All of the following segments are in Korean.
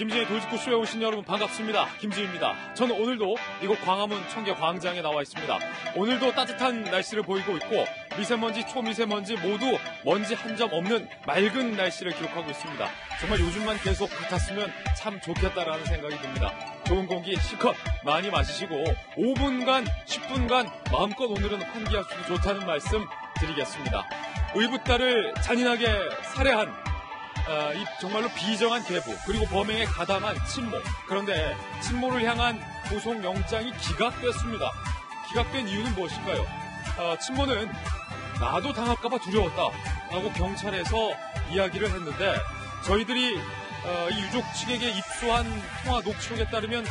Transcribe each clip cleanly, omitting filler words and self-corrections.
김지의 돌직구쇼에 오신 여러분 반갑습니다. 김지입니다. 저는 오늘도 이곳 광화문 청계 광장에 나와 있습니다. 오늘도 따뜻한 날씨를 보이고 있고 미세먼지, 초미세먼지 모두 먼지 한 점 없는 맑은 날씨를 기록하고 있습니다. 정말 요즘만 계속 같았으면 참 좋겠다라는 생각이 듭니다. 좋은 공기 실컷 많이 마시시고 5분간, 10분간 마음껏 오늘은 환기하셔도 좋다는 말씀 드리겠습니다. 의붓딸을 잔인하게 살해한 이 정말로 비정한 계부 그리고 범행에 가담한 친모, 그런데 친모를 향한 구속영장이 기각됐습니다. 기각된 이유는 무엇일까요? 친모는 나도 당할까봐 두려웠다라고 경찰에서 이야기를 했는데 저희들이 이 유족 측에게 입수한 통화 녹취록에 따르면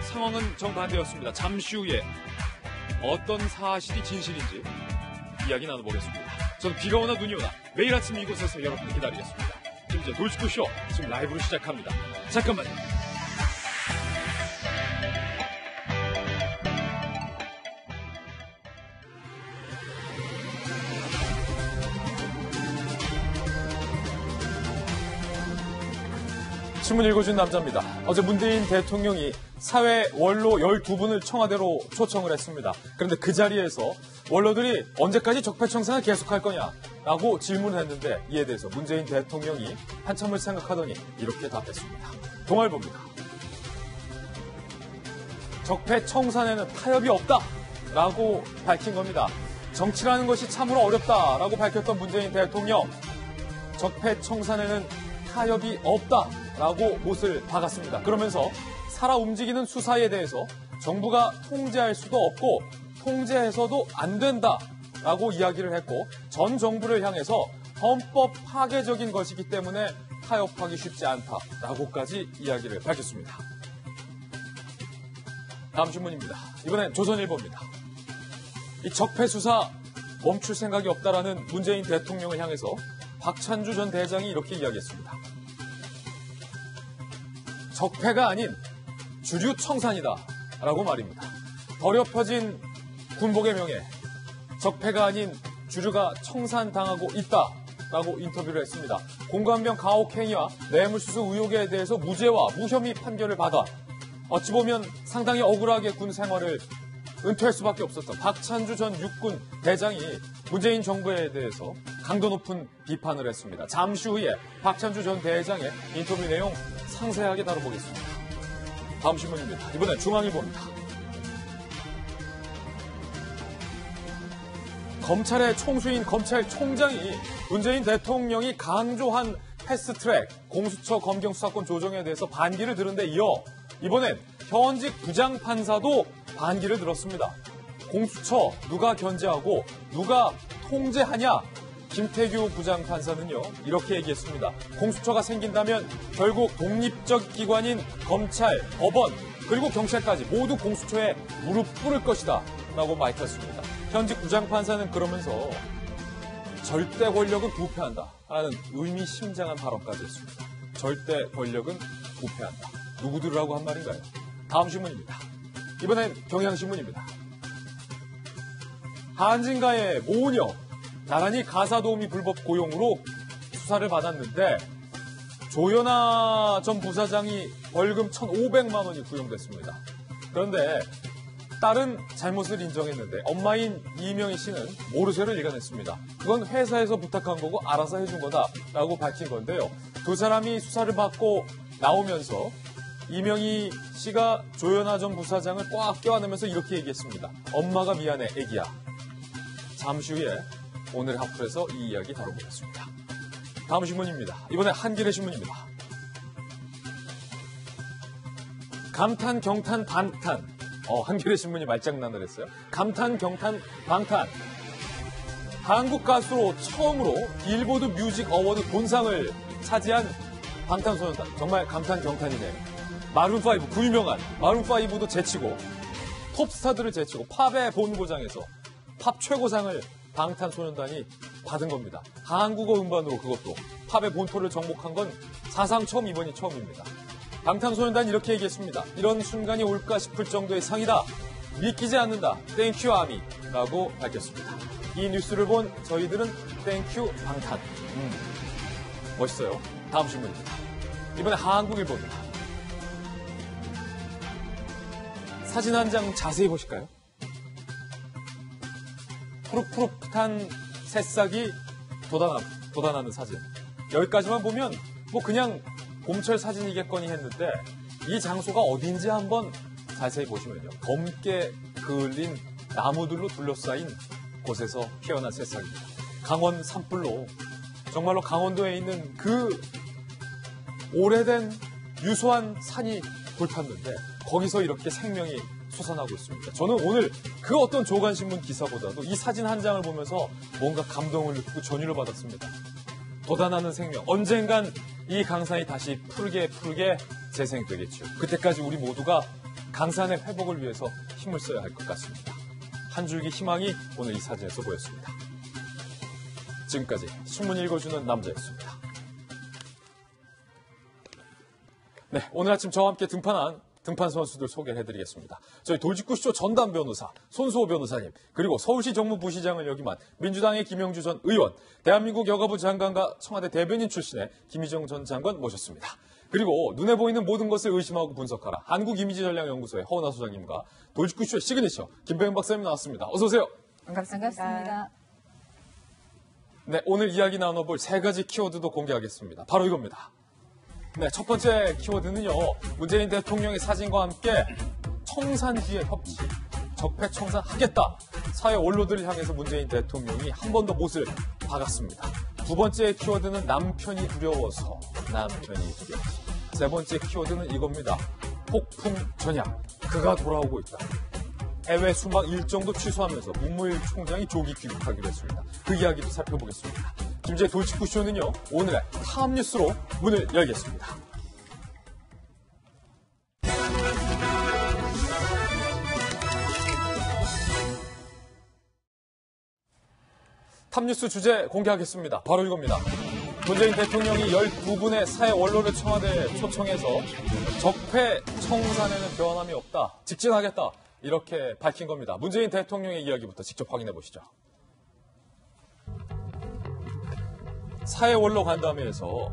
상황은 정반대였습니다. 잠시 후에 어떤 사실이 진실인지 이야기 나눠보겠습니다. 저는 비가 오나 눈이 오나 매일 아침 이곳에서 여러분을 기다리겠습니다. 김지의 돌직구쇼 지금 라이브로 시작합니다. 잠깐만요. 신문 읽어준 남자입니다. 어제 문재인 대통령이 사회 원로 12분을 청와대로 초청을 했습니다. 그런데 그 자리에서 원로들이 언제까지 적폐청산을 계속할 거냐라고 질문을 했는데 이에 대해서 문재인 대통령이 한참을 생각하더니 이렇게 답했습니다. 동아일보입니다. 적폐청산에는 타협이 없다라고 밝힌 겁니다. 정치라는 것이 참으로 어렵다라고 밝혔던 문재인 대통령, 적폐청산에는 타협이 없다라고 못을 박았습니다. 그러면서 살아 움직이는 수사에 대해서 정부가 통제할 수도 없고 통제해서도 안 된다라고 이야기를 했고 전 정부를 향해서 헌법 파괴적인 것이기 때문에 타협하기 쉽지 않다라고까지 이야기를 밝혔습니다. 다음 신문입니다. 이번엔 조선일보입니다. 이 적폐 수사 멈출 생각이 없다라는 문재인 대통령을 향해서 박찬주 전 대장이 이렇게 이야기했습니다. 적폐가 아닌 주류청산이다 라고 말입니다. 더럽혀진 군복의 명예, 적폐가 아닌 주류가 청산당하고 있다 라고 인터뷰를 했습니다. 공관병 가혹행위와 뇌물수수 의혹에 대해서 무죄와 무혐의 판결을 받아 어찌 보면 상당히 억울하게 군 생활을 은퇴할 수밖에 없었던 박찬주 전 육군 대장이 문재인 정부에 대해서 강도 높은 비판을 했습니다. 잠시 후에 박찬주 전 대장의 인터뷰 내용 상세하게 다뤄보겠습니다. 다음 신문입니다. 이번엔 중앙일보입니다. 검찰의 총수인 검찰총장이 문재인 대통령이 강조한 패스트트랙 공수처 검경 수사권 조정에 대해서 반기를 들은 데 이어 이번엔 현직 부장판사도 반기를 들었습니다. 공수처 누가 견제하고 누가 통제하냐? 김태규 부장판사는요 이렇게 얘기했습니다. 공수처가 생긴다면 결국 독립적 기관인 검찰, 법원 그리고 경찰까지 모두 공수처에 무릎 꿇을 것이다 라고 밝혔습니다. 현직 부장판사는 그러면서 절대 권력은 부패한다 라는 의미심장한 발언까지 했습니다. 절대 권력은 부패한다. 누구들이라고 한 말인가요? 다음 신문입니다. 이번엔 경향신문입니다. 한진가의 모녀 나란히 가사도우미 불법 고용으로 수사를 받았는데 조연아 전 부사장이 벌금 1,500만 원이 구형됐습니다. 그런데 딸은 잘못을 인정했는데 엄마인 이명희 씨는 모르쇠를 일관했습니다. 그건 회사에서 부탁한 거고 알아서 해준 거다라고 밝힌 건데요. 두 사람이 수사를 받고 나오면서 이명희 씨가 조연아 전 부사장을 꽉 껴안으면서 이렇게 얘기했습니다. 엄마가 미안해, 애기야. 잠시 후에 오늘 하프에서 이 이야기 다뤄보겠습니다. 다음 신문입니다. 이번에 한겨레 신문입니다. 감탄, 경탄, 방탄. 한겨레 신문이 말장난을 했어요. 감탄, 경탄, 방탄. 한국 가수로 처음으로 빌보드 뮤직 어워드 본상을 차지한 방탄소년단. 정말 감탄, 경탄이네요. 마룬5, 그 유명한 마룬5도 제치고 톱스타들을 제치고 팝의 본고장에서 팝 최고상을 방탄소년단이 받은 겁니다. 한국어 음반으로 그것도 팝의 본토를 정복한 건 사상 처음, 이번이 처음입니다. 방탄소년단이 이렇게 얘기했습니다. 이런 순간이 올까 싶을 정도의 상이다. 믿기지 않는다. 땡큐 아미 라고 밝혔습니다. 이 뉴스를 본 저희들은 땡큐 방탄. 멋있어요. 다음 신문입니다. 이번에 한국일보입니다. 사진 한 장 자세히 보실까요? 푸릇푸릇한 새싹이 돋아나는 사진. 여기까지만 보면 뭐 그냥 봄철 사진이겠거니 했는데 이 장소가 어딘지 한번 자세히 보시면요. 검게 그을린 나무들로 둘러싸인 곳에서 피어난 새싹입니다. 강원 산불로 정말로 강원도에 있는 그 오래된 유소한 산이 불탔는데 거기서 이렇게 생명이 솟아나고 있습니다. 저는 오늘 그 어떤 조간신문 기사보다도 이 사진 한 장을 보면서 뭔가 감동을 느끼고 전율을 받았습니다. 돋아나는 생명. 언젠간 이 강산이 다시 푸르게 재생되겠죠. 그때까지 우리 모두가 강산의 회복을 위해서 힘을 써야 할 것 같습니다. 한 줄기 희망이 오늘 이 사진에서 보였습니다. 지금까지 신문 읽어주는 남자였습니다. 네, 오늘 아침 저와 함께 등판 선수들 소개해드리겠습니다. 저희 돌직구쇼 전담 변호사 손수호 변호사님, 그리고 서울시 정무부시장을 역임한 민주당의 김영주 전 의원, 대한민국 여가부 장관과 청와대 대변인 출신의 김희정 전 장관 모셨습니다. 그리고 눈에 보이는 모든 것을 의심하고 분석하라 한국이미지전략연구소의 허은하 소장님과 돌직구쇼의 시그니처 김배영 박사님 나왔습니다. 어서 오세요. 반갑습니다. 네, 오늘 이야기 나눠볼 세 가지 키워드도 공개하겠습니다. 바로 이겁니다. 네, 첫 번째 키워드는요. 문재인 대통령의 사진과 함께 청산 뒤의 협치, 적폐 청산하겠다. 사회 원로들을 향해서 문재인 대통령이 한 번 더 못을 박았습니다. 두 번째 키워드는 남편이 두려워서. 세 번째 키워드는 이겁니다. 폭풍 전야, 그가 돌아오고 있다. 해외 수막 일정도 취소하면서 문무일 총장이 조기 귀국하기로 했습니다. 그 이야기도 살펴보겠습니다. 김제 돌직구쇼는요, 오늘의 탑뉴스로 문을 열겠습니다. 탑뉴스 주제 공개하겠습니다. 바로 이겁니다. 문재인 대통령이 12분의 사회 원로를 청와대에 초청해서 적폐 청산에는 변함이 없다, 직진하겠다, 이렇게 밝힌 겁니다. 문재인 대통령의 이야기부터 직접 확인해 보시죠. 사회 원로 간담회에서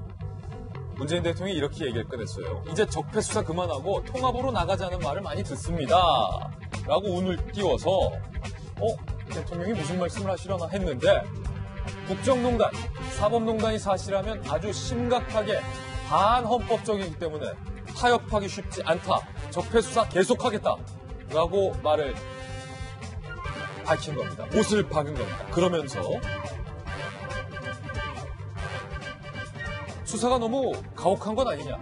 문재인 대통령이 이렇게 얘기를 꺼냈어요. 이제 적폐 수사 그만하고 통합으로 나가자는 말을 많이 듣습니다. 라고 운을 띄워서 대통령이 무슨 말씀을 하시려나 했는데 국정농단, 사법농단이 사실하면 아주 심각하게 반헌법적이기 때문에 타협하기 쉽지 않다. 적폐 수사 계속하겠다. 라고 말을 밝힌 겁니다. 못을 박은 겁니다. 그러면서 수사가 너무 가혹한 건 아니냐,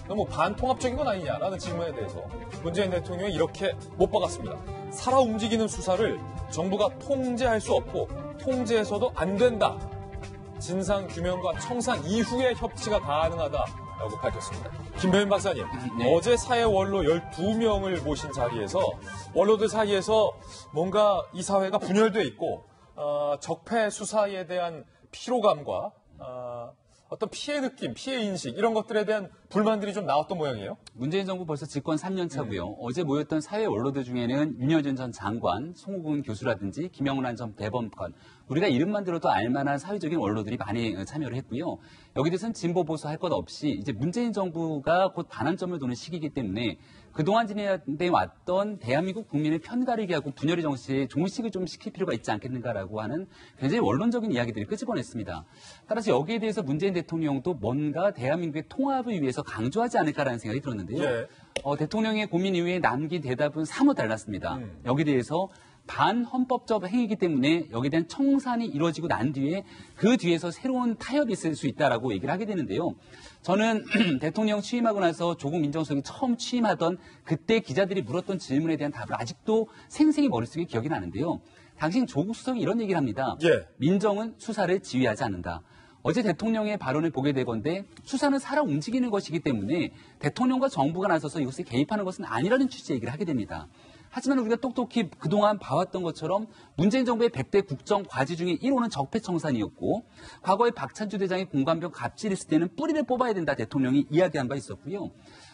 너무 반통합적인 건 아니냐라는 질문에 대해서 문재인 대통령이 이렇게 못 박았습니다. 살아 움직이는 수사를 정부가 통제할 수 없고 통제해서도 안 된다. 진상규명과 청산 이후에 협치가 가능하다라고 밝혔습니다. 김배영 박사님, 네. 어제 사회 원로 12명을 모신 자리에서 원로들 사이에서 뭔가 이 사회가 분열돼 있고 적폐 수사에 대한 피로감과 어떤 피해 느낌, 피해 인식 이런 것들에 대한 불만들이 좀 나왔던 모양이에요. 문재인 정부 벌써 집권 3년 차고요. 어제 모였던 사회 원로들 중에는 윤여준 전 장관, 송호근 교수라든지 김영란 전 대법관, 우리가 이름만 들어도 알만한 사회적인 원로들이 많이 참여를 했고요. 여기 대해서는 진보 보수 할 것 없이 이제 문재인 정부가 곧 반환점을 도는 시기이기 때문에 그동안 진행돼 왔던 대한민국 국민을 편가르게 하고 분열의 정치에 종식을 좀 시킬 필요가 있지 않겠는가라고 하는 굉장히 원론적인 이야기들이 끄집어냈습니다. 따라서 여기에 대해서 문재인 대통령도 뭔가 대한민국의 통합을 위해서 강조하지 않을까라는 생각이 들었는데요. 예. 대통령의 고민 이후에 남긴 대답은 사뭇 달랐습니다. 여기에 대해서 반헌법적 행위이기 때문에 여기에 대한 청산이 이루어지고 난 뒤에 그 뒤에서 새로운 타협이 있을 수 있다라고 얘기를 하게 되는데요. 저는 대통령 취임하고 나서 조국 민정수석이 처음 취임하던 그때 기자들이 물었던 질문에 대한 답을 아직도 생생히 머릿속에 기억이 나는데요. 당시 조국 수석이 이런 얘기를 합니다. 예. 민정은 수사를 지휘하지 않는다. 어제 대통령의 발언을 보게 되건데 수사는 살아 움직이는 것이기 때문에 대통령과 정부가 나서서 이것을 개입하는 것은 아니라는 취지의 얘기를 하게 됩니다. 하지만 우리가 똑똑히 그동안 봐왔던 것처럼 문재인 정부의 100대 국정 과제 중에 1호는 적폐청산이었고 과거에 박찬주 대장이 공관병 갑질 했을 때는 뿌리를 뽑아야 된다 대통령이 이야기한 바 있었고요.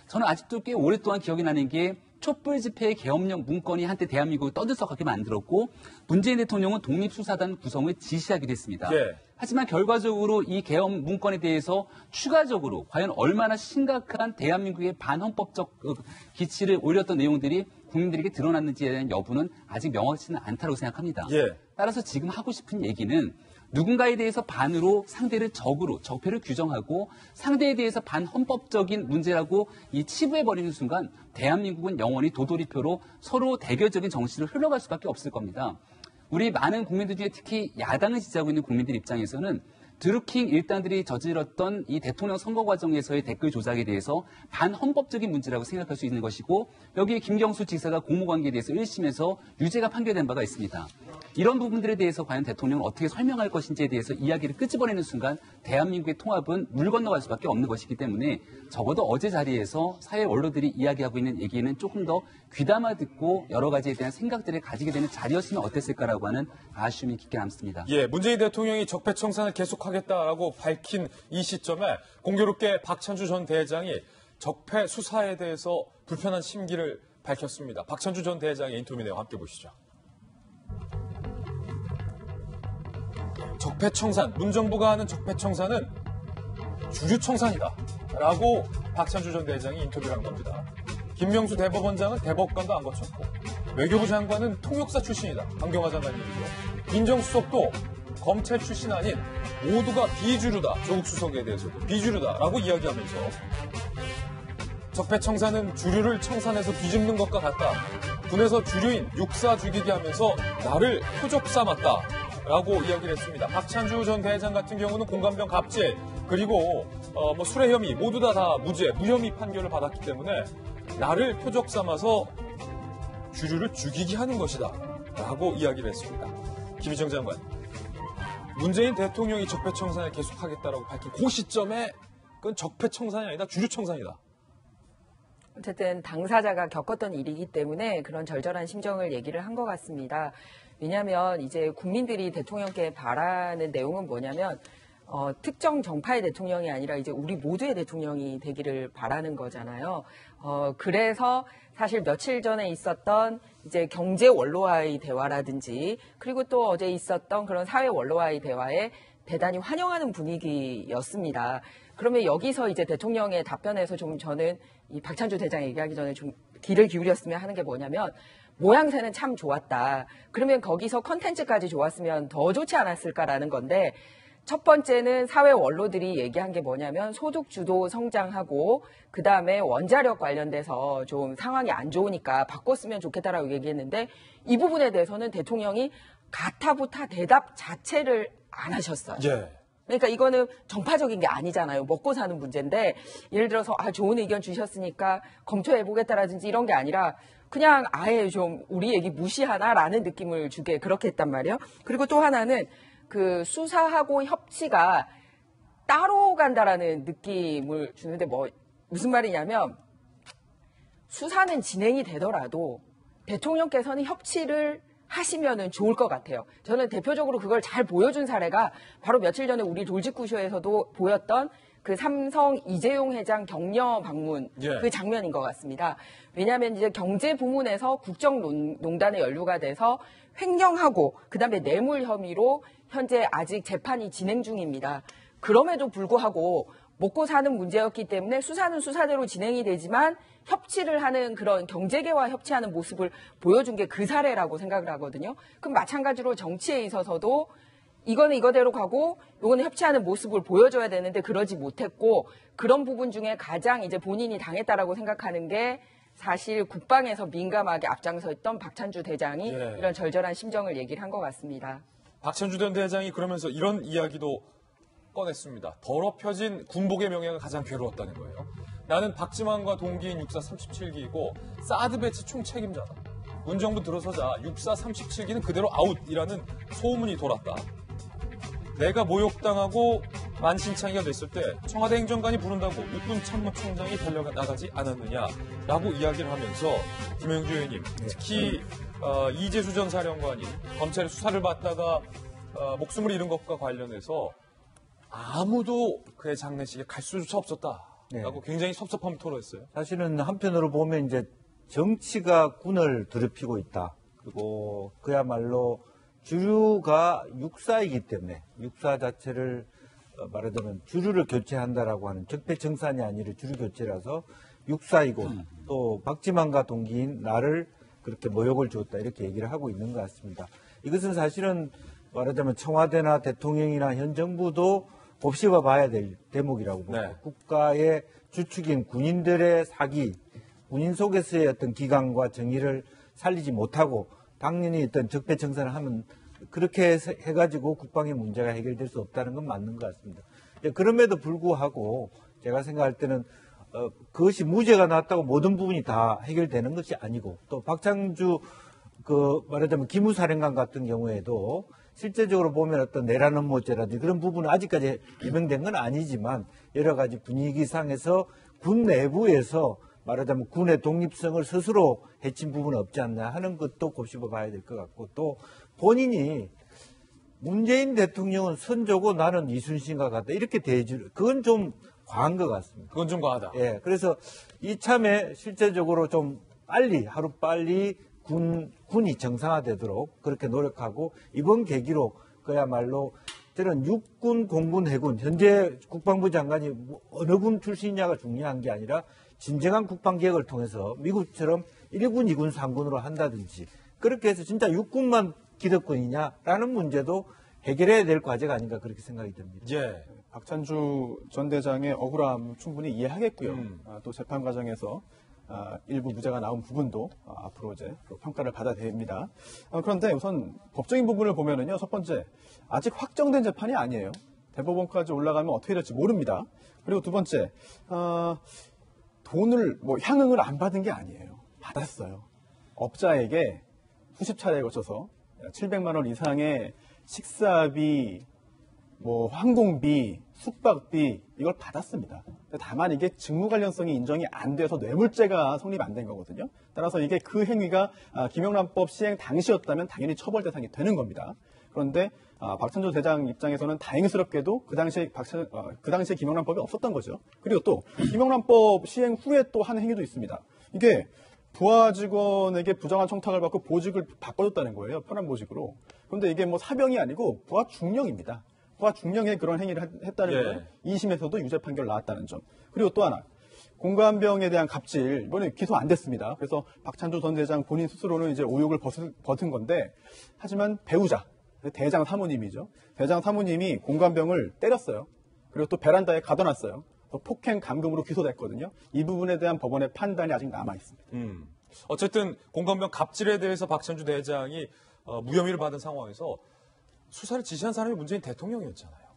저는 아직도 꽤 오랫동안 기억이 나는 게 촛불 집회의 계엄령 문건이 한때 대한민국을 떠들썩하게 만들었고 문재인 대통령은 독립수사단 구성을 지시하기도 했습니다. 예. 하지만 결과적으로 이 계엄 문건에 대해서 추가적으로 과연 얼마나 심각한 대한민국의 반헌법적 기치를 올렸던 내용들이 국민들에게 드러났는지에 대한 여부는 아직 명확치는 않다고 생각합니다. 예. 따라서 지금 하고 싶은 얘기는 누군가에 대해서 반으로 상대를 적으로 적폐를 규정하고 상대에 대해서 반헌법적인 문제라고 이 치부해버리는 순간 대한민국은 영원히 도돌이표로 서로 대결적인 정치를 흘러갈 수밖에 없을 겁니다. 우리 많은 국민들 중에 특히 야당을 지지하고 있는 국민들 입장에서는 드루킹 일당들이 저질렀던 이 대통령 선거 과정에서의 댓글 조작에 대해서 반헌법적인 문제라고 생각할 수 있는 것이고 여기에 김경수 지사가 공모관계에 대해서 1심에서 유죄가 판결된 바가 있습니다. 이런 부분들에 대해서 과연 대통령은 어떻게 설명할 것인지에 대해서 이야기를 끄집어내는 순간 대한민국의 통합은 물 건너갈 수밖에 없는 것이기 때문에 적어도 어제 자리에서 사회 언론들이 이야기하고 있는 얘기는 조금 더 귀담아 듣고 여러 가지에 대한 생각들을 가지게 되는 자리였으면 어땠을까라고 하는 아쉬움이 깊게 남습니다. 예, 문재인 대통령이 적폐청산을 계속하겠다라고 밝힌 이 시점에 공교롭게 박찬주 전 대장이 적폐 수사에 대해서 불편한 심기를 밝혔습니다. 박찬주 전 대장의 인터뷰 내용 함께 보시죠. 적폐청산, 문정부가 하는 적폐청산은 주주청산이다 라고 박찬주 전 대장이 인터뷰를 한 겁니다. 김명수 대법원장은 대법관도 안 거쳤고 외교부 장관은 통역사 출신이다. 강경화 장관님이죠. 민정수석도 검찰 출신 아닌 모두가 비주류다. 조국 수석에 대해서도 비주류다라고 이야기하면서 적폐청산은 주류를 청산해서 뒤집는 것과 같다. 군에서 주류인 육사 죽이게 하면서 나를 표적 삼았다. 라고 이야기를 했습니다. 박찬주 전 대장 같은 경우는 공감병 갑질 그리고 술해 혐의 모두 다 무죄, 무혐의 판결을 받았기 때문에 나를 표적 삼아서 주류를 죽이게 하는 것이다. 라고 이야기를 했습니다. 김희정 장관. 문재인 대통령이 적폐청산을 계속하겠다라고 밝힌 그 시점에 그건 적폐청산이 아니다. 주류청산이다. 어쨌든 당사자가 겪었던 일이기 때문에 그런 절절한 심정을 얘기를 한 것 같습니다. 왜냐하면 이제 국민들이 대통령께 바라는 내용은 뭐냐면 특정 정파의 대통령이 아니라 이제 우리 모두의 대통령이 되기를 바라는 거잖아요. 그래서 사실 며칠 전에 있었던 이제 경제 원로와의 대화라든지 그리고 또 어제 있었던 그런 사회 원로와의 대화에 대단히 환영하는 분위기였습니다. 그러면 여기서 이제 대통령의 답변에서 좀 저는 이 박찬주 대장 얘기하기 전에 좀 귀를 기울였으면 하는 게 뭐냐면 모양새는 참 좋았다. 그러면 거기서 컨텐츠까지 좋았으면 더 좋지 않았을까라는 건데 첫 번째는 사회 원로들이 얘기한 게 뭐냐면 소득주도 성장하고 그다음에 원자력 관련돼서 좀 상황이 안 좋으니까 바꿨으면 좋겠다라고 얘기했는데 이 부분에 대해서는 대통령이 가타부타 대답 자체를 안 하셨어요. 예. 그러니까 이거는 정파적인 게 아니잖아요. 먹고 사는 문제인데 예를 들어서 좋은 의견 주셨으니까 검토해보겠다라든지 이런 게 아니라 그냥 아예 좀 우리 얘기 무시하나라는 느낌을 주게 그렇게 했단 말이에요. 그리고 또 하나는 그 수사하고 협치가 따로 간다라는 느낌을 주는데 무슨 말이냐면 수사는 진행이 되더라도 대통령께서는 협치를 하시면은 좋을 것 같아요. 저는 대표적으로 그걸 잘 보여준 사례가 바로 며칠 전에 우리 롤직구쇼에서도 보였던 그 삼성 이재용 회장 격려 방문 그 장면인 것 같습니다. 왜냐하면 이제 경제 부문에서 국정농단에 연루가 돼서 횡령하고 그다음에 뇌물 혐의로 현재 아직 재판이 진행 중입니다. 그럼에도 불구하고 먹고 사는 문제였기 때문에 수사는 수사대로 진행이 되지만 협치를 하는 그런 경제계와 협치하는 모습을 보여준 게 그 사례라고 생각을 하거든요. 그럼 마찬가지로 정치에 있어서도 이거는 이거대로 가고 이거는 협치하는 모습을 보여줘야 되는데 그러지 못했고 그런 부분 중에 가장 이제 본인이 당했다라고 생각하는 게 사실 국방에서 민감하게 앞장서 있던 박찬주 대장이 이런 절절한 심정을 얘기를 한 것 같습니다. 박찬주 전 대장이 그러면서 이런 이야기도 꺼냈습니다. 더럽혀진 군복의 명예가 가장 괴로웠다는 거예요. 나는 박지만과 동기인 육사 37기이고 사드 배치 총책임자다. 문정부 들어서자 육사 37기는 그대로 아웃이라는 소문이 돌았다. 내가 모욕당하고 만신창이가 됐을 때 청와대 행정관이 부른다고 육군 참모총장이 달려나가지 않았느냐라고 이야기를 하면서 김영주 의원님 특히 이재수 전 사령관이 검찰의 수사를 받다가 목숨을 잃은 것과 관련해서 아무도 그의 장례식에 갈 수조차 없었다라고 굉장히 섭섭함을 토로했어요. 사실은 한편으로 보면 이제 정치가 군을 더럽히고 있다. 그리고 그야말로 주류가 육사이기 때문에 육사 자체를 말하자면 주류를 교체한다라고 하는 적폐청산이 아니라 주류 교체라서 육사이고 또 박지만과 동기인 나를 그렇게 모욕을 주었다 이렇게 얘기를 하고 있는 것 같습니다. 이것은 사실은 말하자면 청와대나 대통령이나 현 정부도 곱씹어 봐야 될 대목이라고 봅니다. 네. 국가의 주축인 군인들의 사기, 군인 속에서의 어떤 기강과 정의를 살리지 못하고 당연히 어떤 적폐청산을 하면 그렇게 해가지고 국방의 문제가 해결될 수 없다는 건 맞는 것 같습니다. 그럼에도 불구하고 제가 생각할 때는 그것이 무죄가 났다고 모든 부분이 다 해결되는 것이 아니고 또 박창주 말하자면 기무사령관 같은 경우에도 실제적으로 보면 어떤 내란 음모죄라든지 그런 부분은 아직까지 해명된 건 아니지만 여러 가지 분위기상에서 군 내부에서 말하자면 군의 독립성을 스스로 해친 부분은 없지 않나 하는 것도 곱씹어 봐야 될 것 같고 또 본인이 문재인 대통령은 선조고 나는 이순신과 같다 이렇게 그건 좀 과한 것 같습니다. 그건 좀 과하다. 예, 그래서 이참에 실제적으로 좀 하루빨리 군이 정상화되도록 그렇게 노력하고 이번 계기로 그야말로 저는 육군, 공군, 해군 현재 국방부 장관이 어느 군 출신이냐가 중요한 게 아니라 진정한 국방개혁을 통해서 미국처럼 1군, 2군, 3군으로 한다든지 그렇게 해서 진짜 육군만 기득권이냐라는 문제도 해결해야 될 과제가 아닌가 그렇게 생각이 듭니다. 예. 박찬주 전 대장의 억울함 충분히 이해하겠고요. 또 재판 과정에서 일부 무죄가 나온 부분도 앞으로 이제 평가를 받아야 됩니다. 그런데 우선 법적인 부분을 보면은요, 첫 번째 아직 확정된 재판이 아니에요. 대법원까지 올라가면 어떻게 될지 모릅니다. 그리고 두 번째 돈을 향응을 안 받은 게 아니에요. 받았어요. 업자에게 수십 차례에 거쳐서 700만 원 이상의 식사비, 항공비, 숙박비 이걸 받았습니다. 다만 이게 직무 관련성이 인정이 안 돼서 뇌물죄가 성립 안 된 거거든요. 따라서 이게 그 행위가 김영란법 시행 당시였다면 당연히 처벌 대상이 되는 겁니다. 그런데 박찬주 대장 입장에서는 다행스럽게도 그 당시에 김영란법이 없었던 거죠. 그리고 또 김영란법 시행 후에 또 한 행위도 있습니다. 이게 부하 직원에게 부정한 청탁을 받고 보직을 바꿔줬다는 거예요. 편한 보직으로. 그런데 이게 사병이 아니고 부하 중령입니다. 부하 중령의 그런 행위를 했다는 예. 거예요. 2심에서도 유죄 판결 나왔다는 점. 그리고 또 하나. 공관병에 대한 갑질, 이번에 기소 안 됐습니다. 그래서 박찬주 전 대장 본인 스스로는 이제 오욕을 벗은 건데, 하지만 배우자, 대장 사모님이죠. 대장 사모님이 공관병을 때렸어요. 그리고 또 베란다에 가둬놨어요. 또 폭행 감금으로 기소됐거든요. 이 부분에 대한 법원의 판단이 아직 남아 있습니다. 어쨌든 공관병 갑질에 대해서 박찬주 대장이 무혐의를 받은 상황에서 수사를 지시한 사람이 문재인 대통령이었잖아요.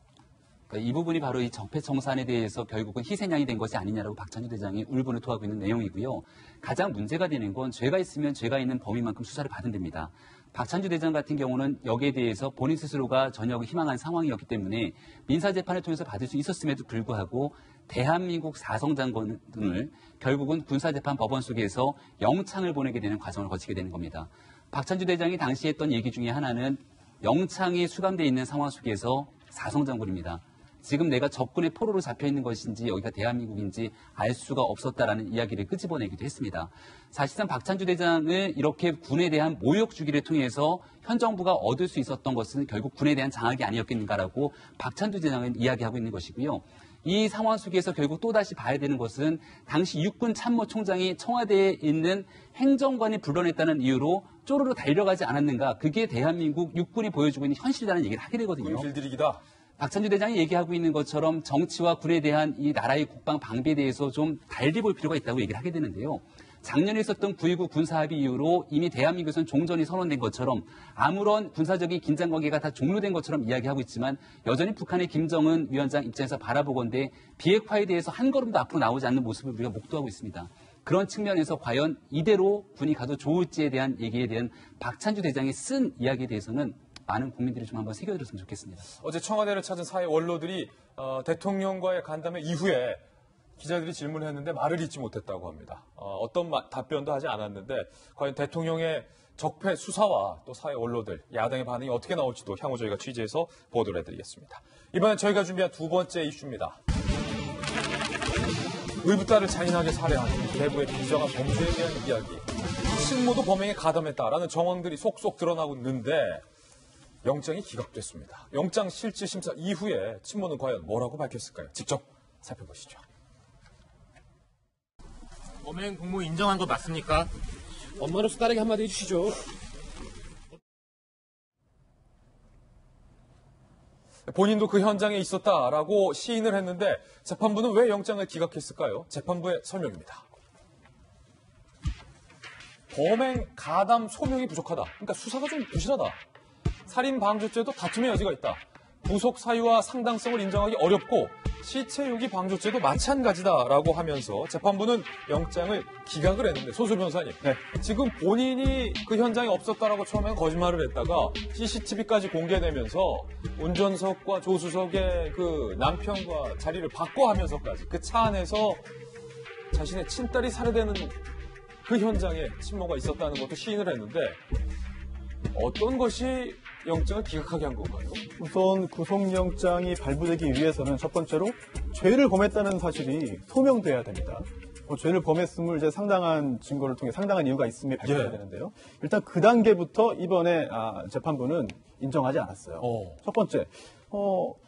그러니까 이 부분이 바로 이 적폐청산에 대해서 결국은 희생양이 된 것이 아니냐라고 박찬주 대장이 울분을 토하고 있는 내용이고요. 가장 문제가 되는 건 죄가 있으면 죄가 있는 범위만큼 수사를 받은 됩니다. 박찬주 대장 같은 경우는 여기에 대해서 본인 스스로가 전역을 희망한 상황이었기 때문에 민사재판을 통해서 받을 수 있었음에도 불구하고 대한민국 4성 장관을 결국은 군사재판법원 속에서 영창을 보내게 되는 과정을 거치게 되는 겁니다. 박찬주 대장이 당시 했던 얘기 중에 하나는 영창이 수감되어 있는 상황 속에서 4성 장군입니다. 지금 내가 적군의 포로로 잡혀 있는 것인지 여기가 대한민국인지 알 수가 없었다라는 이야기를 끄집어내기도 했습니다. 사실상 박찬주 대장을 이렇게 군에 대한 모욕 주기를 통해서 현 정부가 얻을 수 있었던 것은 결국 군에 대한 장악이 아니었겠는가라고 박찬주 대장은 이야기하고 있는 것이고요. 이 상황 속에서 결국 또다시 봐야 되는 것은 당시 육군 참모총장이 청와대에 있는 행정관이 불러냈다는 이유로 쪼르르 달려가지 않았는가. 그게 대한민국 육군이 보여주고 있는 현실이라는 얘기를 하게 되거든요. 길들이기다. 박찬주 대장이 얘기하고 있는 것처럼 정치와 군에 대한 이 나라의 국방 방비에 대해서 좀 달리 볼 필요가 있다고 얘기를 하게 되는데요. 작년에 있었던 9.19 군사합의 이후로 이미 대한민국에서는 종전이 선언된 것처럼 아무런 군사적인 긴장관계가 다 종료된 것처럼 이야기하고 있지만 여전히 북한의 김정은 위원장 입장에서 바라보건대 비핵화에 대해서 한 걸음도 앞으로 나오지 않는 모습을 우리가 목도하고 있습니다. 그런 측면에서 과연 이대로 군이 가도 좋을지에 대한 얘기에 대한 박찬주 대장이 쓴 이야기에 대해서는 많은 국민들이 좀 한번 새겨들었으면 좋겠습니다. 어제 청와대를 찾은 사회 원로들이 대통령과의 간담회 이후에 기자들이 질문을 했는데 말을 잇지 못했다고 합니다. 어떤 답변도 하지 않았는데 과연 대통령의 적폐 수사와 또 사회 원로들, 야당의 반응이 어떻게 나올지도 향후 저희가 취재해서 보도를 해드리겠습니다. 이번엔 저희가 준비한 두 번째 이슈입니다. 의붓딸을 잔인하게 살해한 대부의 비정한 범죄에 대한 이야기. 친모도 범행에 가담했다라는 정황들이 속속 드러나고 있는데 영장이 기각됐습니다. 영장 실질 심사 이후에 친모는 과연 뭐라고 밝혔을까요? 직접 살펴보시죠. 범행 공모 인정한 거 맞습니까? 엄마로서 딸에게 한마디 해주시죠. 본인도 그 현장에 있었다라고 시인을 했는데 재판부는 왜 영장을 기각했을까요? 재판부의 설명입니다. 범행 가담 소명이 부족하다. 그러니까 수사가 좀 부실하다. 살인 방조죄도 다툼의 여지가 있다. 구속 사유와 상당성을 인정하기 어렵고 시체 유기 방조죄도 마찬가지다라고 하면서 재판부는 영장을 기각을 했는데 손수 변호사님, 네. 지금 본인이 그 현장에 없었다라고 처음엔 거짓말을 했다가 CCTV까지 공개되면서 운전석과 조수석의 그 남편과 자리를 바꿔 하면서까지 그 차 안에서 자신의 친딸이 살해되는 그 현장에 친모가 있었다는 것도 시인을 했는데 어떤 것이 영장을 기각하게 한 건가요? 우선 구속영장이 발부되기 위해서는 첫 번째로 죄를 범했다는 사실이 소명돼야 됩니다. 죄를 범했음을 이제 상당한 증거를 통해 상당한 이유가 있음에 밝혀야 되는데요. 일단 그 단계부터 이번에 재판부는 인정하지 않았어요. 첫 번째,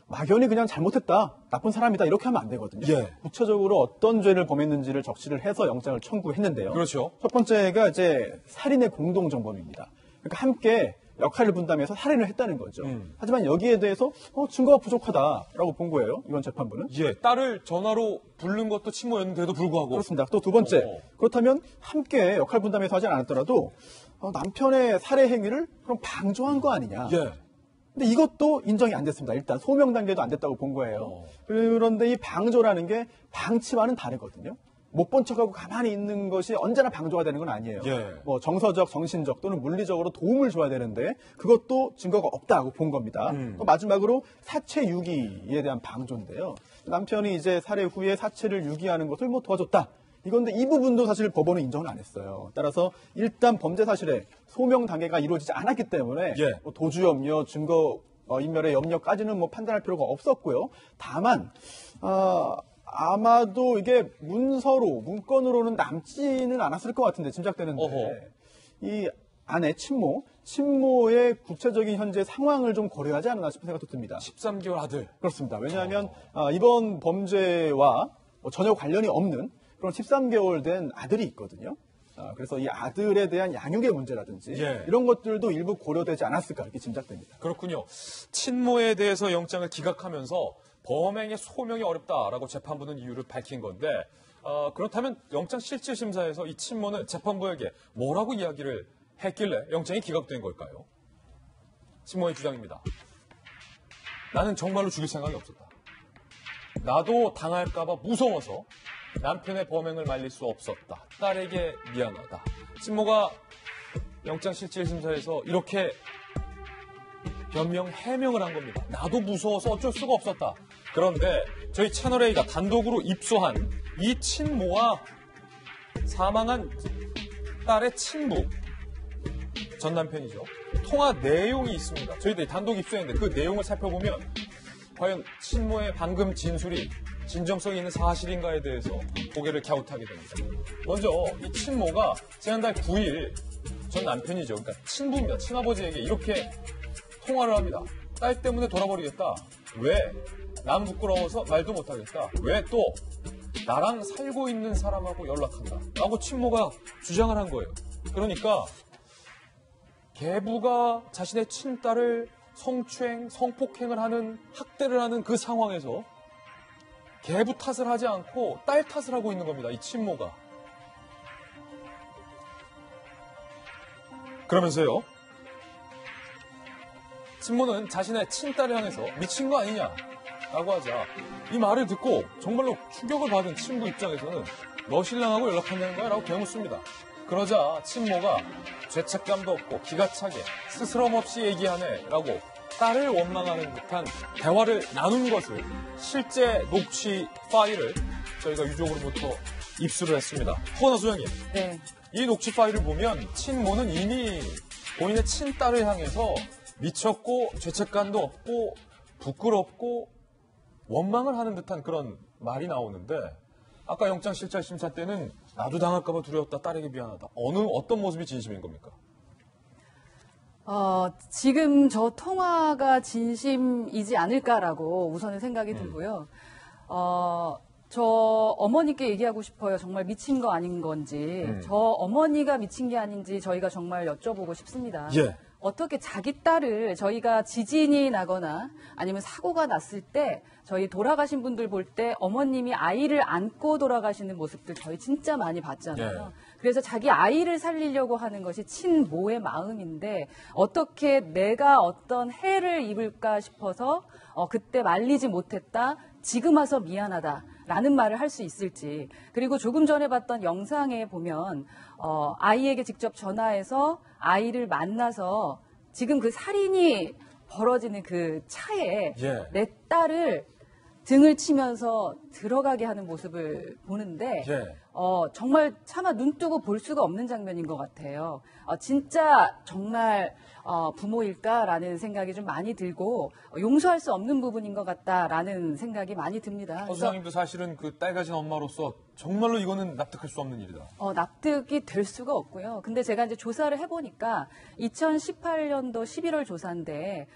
막연히 그냥 잘못했다, 나쁜 사람이다 이렇게 하면 안 되거든요. 예. 구체적으로 어떤 죄를 범했는지를 적시를 해서 영장을 청구했는데요. 그렇죠. 첫 번째가 이제 살인의 공동정범입니다. 그러니까 함께 역할을 분담해서 살인을 했다는 거죠. 하지만 여기에 대해서 증거가 부족하다라고 본 거예요. 이번 재판부는. 예, 딸을 전화로 부른 것도 친모였는데도 불구하고. 그렇습니다. 또 두 번째, 그렇다면 함께 역할 분담해서 하지 않았더라도 남편의 살해 행위를 그럼 방조한 거 아니냐. 예. 근데 이것도 인정이 안 됐습니다. 일단 소명 단계도 안 됐다고 본 거예요. 그런데 이 방조라는 게 방치와는 다르거든요. 못 본 척하고 가만히 있는 것이 언제나 방조가 되는 건 아니에요. 예. 뭐 정서적, 정신적 또는 물리적으로 도움을 줘야 되는데 그것도 증거가 없다고 본 겁니다. 또 마지막으로 사체 유기에 대한 방조인데요. 남편이 이제 살해 후에 사체를 유기하는 것을 뭐 도와줬다. 이건데 이 부분도 사실 법원은 인정을 안 했어요. 따라서 일단 범죄 사실에 소명 단계가 이루어지지 않았기 때문에 예. 뭐 도주 염려, 증거 인멸의 염려까지는 뭐 판단할 필요가 없었고요. 다만 아마도 이게 문건으로는 남지는 않았을 것 같은데 짐작되는데 어허. 이 아내 친모의 구체적인 현재 상황을 좀 고려하지 않았나 싶은 생각도 듭니다. 13개월 아들. 그렇습니다. 왜냐하면 이번 범죄와 전혀 관련이 없는 그런 13개월 된 아들이 있거든요. 그래서 이 아들에 대한 양육의 문제라든지 예. 이런 것들도 일부 고려되지 않았을까 이렇게 짐작됩니다. 그렇군요. 친모에 대해서 영장을 기각하면서 범행의 소명이 어렵다라고 재판부는 이유를 밝힌 건데 그렇다면 영장 실질 심사에서 이 친모는 재판부에게 뭐라고 이야기를 했길래 영장이 기각된 걸까요? 친모의 주장입니다. 나는 정말로 죽일 생각이 없었다. 나도 당할까봐 무서워서 남편의 범행을 말릴 수 없었다. 딸에게 미안하다. 친모가 영장 실질 심사에서 이렇게 해명을 한 겁니다. 나도 무서워서 어쩔 수가 없었다. 그런데 저희 채널A가 단독으로 입수한 이 친모와 사망한 딸의 친부, 전 남편이죠. 통화 내용이 있습니다. 저희들이 단독 입수했는데 그 내용을 살펴보면 과연 친모의 방금 진술이 진정성이 있는 사실인가에 대해서 고개를 갸웃하게 됩니다. 먼저 이 친모가 지난달 9일 전 남편이죠. 그러니까 친부입니다. 친아버지에게 이렇게 통화를 합니다. 딸 때문에 돌아버리겠다. 왜? 난 부끄러워서 말도 못하겠다. 왜 또 나랑 살고 있는 사람하고 연락한다. 라고 친모가 주장을 한 거예요. 그러니까 계부가 자신의 친딸을 성추행, 성폭행을 하는, 학대를 하는 그 상황에서 계부 탓을 하지 않고 딸 탓을 하고 있는 겁니다. 이 친모가. 그러면서요. 친모는 자신의 친딸을 향해서 미친 거 아니냐라고 하자 이 말을 듣고 정말로 충격을 받은 친구 입장에서는 너 신랑하고 연락한다는 거야? 라고 되묻습니다. 그러자 친모가 죄책감도 없고 기가 차게 스스럼 없이 얘기하네 라고 딸을 원망하는 듯한 대화를 나눈 것을 실제 녹취 파일을 저희가 유족으로부터 입수를 했습니다. 허나 소장님, 네. 이 녹취 파일을 보면 친모는 이미 본인의 친딸을 향해서 미쳤고 죄책감도 없고 부끄럽고 원망을 하는 듯한 그런 말이 나오는데 아까 영장 실질 심사 때는 나도 당할까 봐 두려웠다. 딸에게 미안하다. 어떤 모습이 진심인 겁니까? 지금 저 통화가 진심이지 않을까라고 우선은 생각이 들고요. 저 어머니께 얘기하고 싶어요. 정말 미친 거 아닌 건지. 저 어머니가 미친 게 아닌지 저희가 정말 여쭤보고 싶습니다. 예. 어떻게 자기 딸을 저희가 지진이 나거나 아니면 사고가 났을 때 저희 돌아가신 분들 볼 때 어머님이 아이를 안고 돌아가시는 모습들 저희 진짜 많이 봤잖아요. 그래서 자기 아이를 살리려고 하는 것이 친모의 마음인데 어떻게 내가 어떤 해를 입을까 싶어서 그때 말리지 못했다. 지금 와서 미안하다라는 말을 할 수 있을지. 그리고 조금 전에 봤던 영상에 보면 아이에게 직접 전화해서 아이를 만나서 지금 그 살인이 벌어지는 그 차에 예. 내 딸을 등을 치면서 들어가게 하는 모습을 보는데 예. 정말 차마 눈 뜨고 볼 수가 없는 장면인 것 같아요. 진짜 정말 부모일까라는 생각이 좀 많이 들고 용서할 수 없는 부분인 것 같다라는 생각이 많이 듭니다. 그래서 소장님도 사실은 그 딸 가진 엄마로서 정말로 이거는 납득할 수 없는 일이다. 납득이 될 수가 없고요. 근데 제가 이제 조사를 해보니까 2018년도 11월 조사인데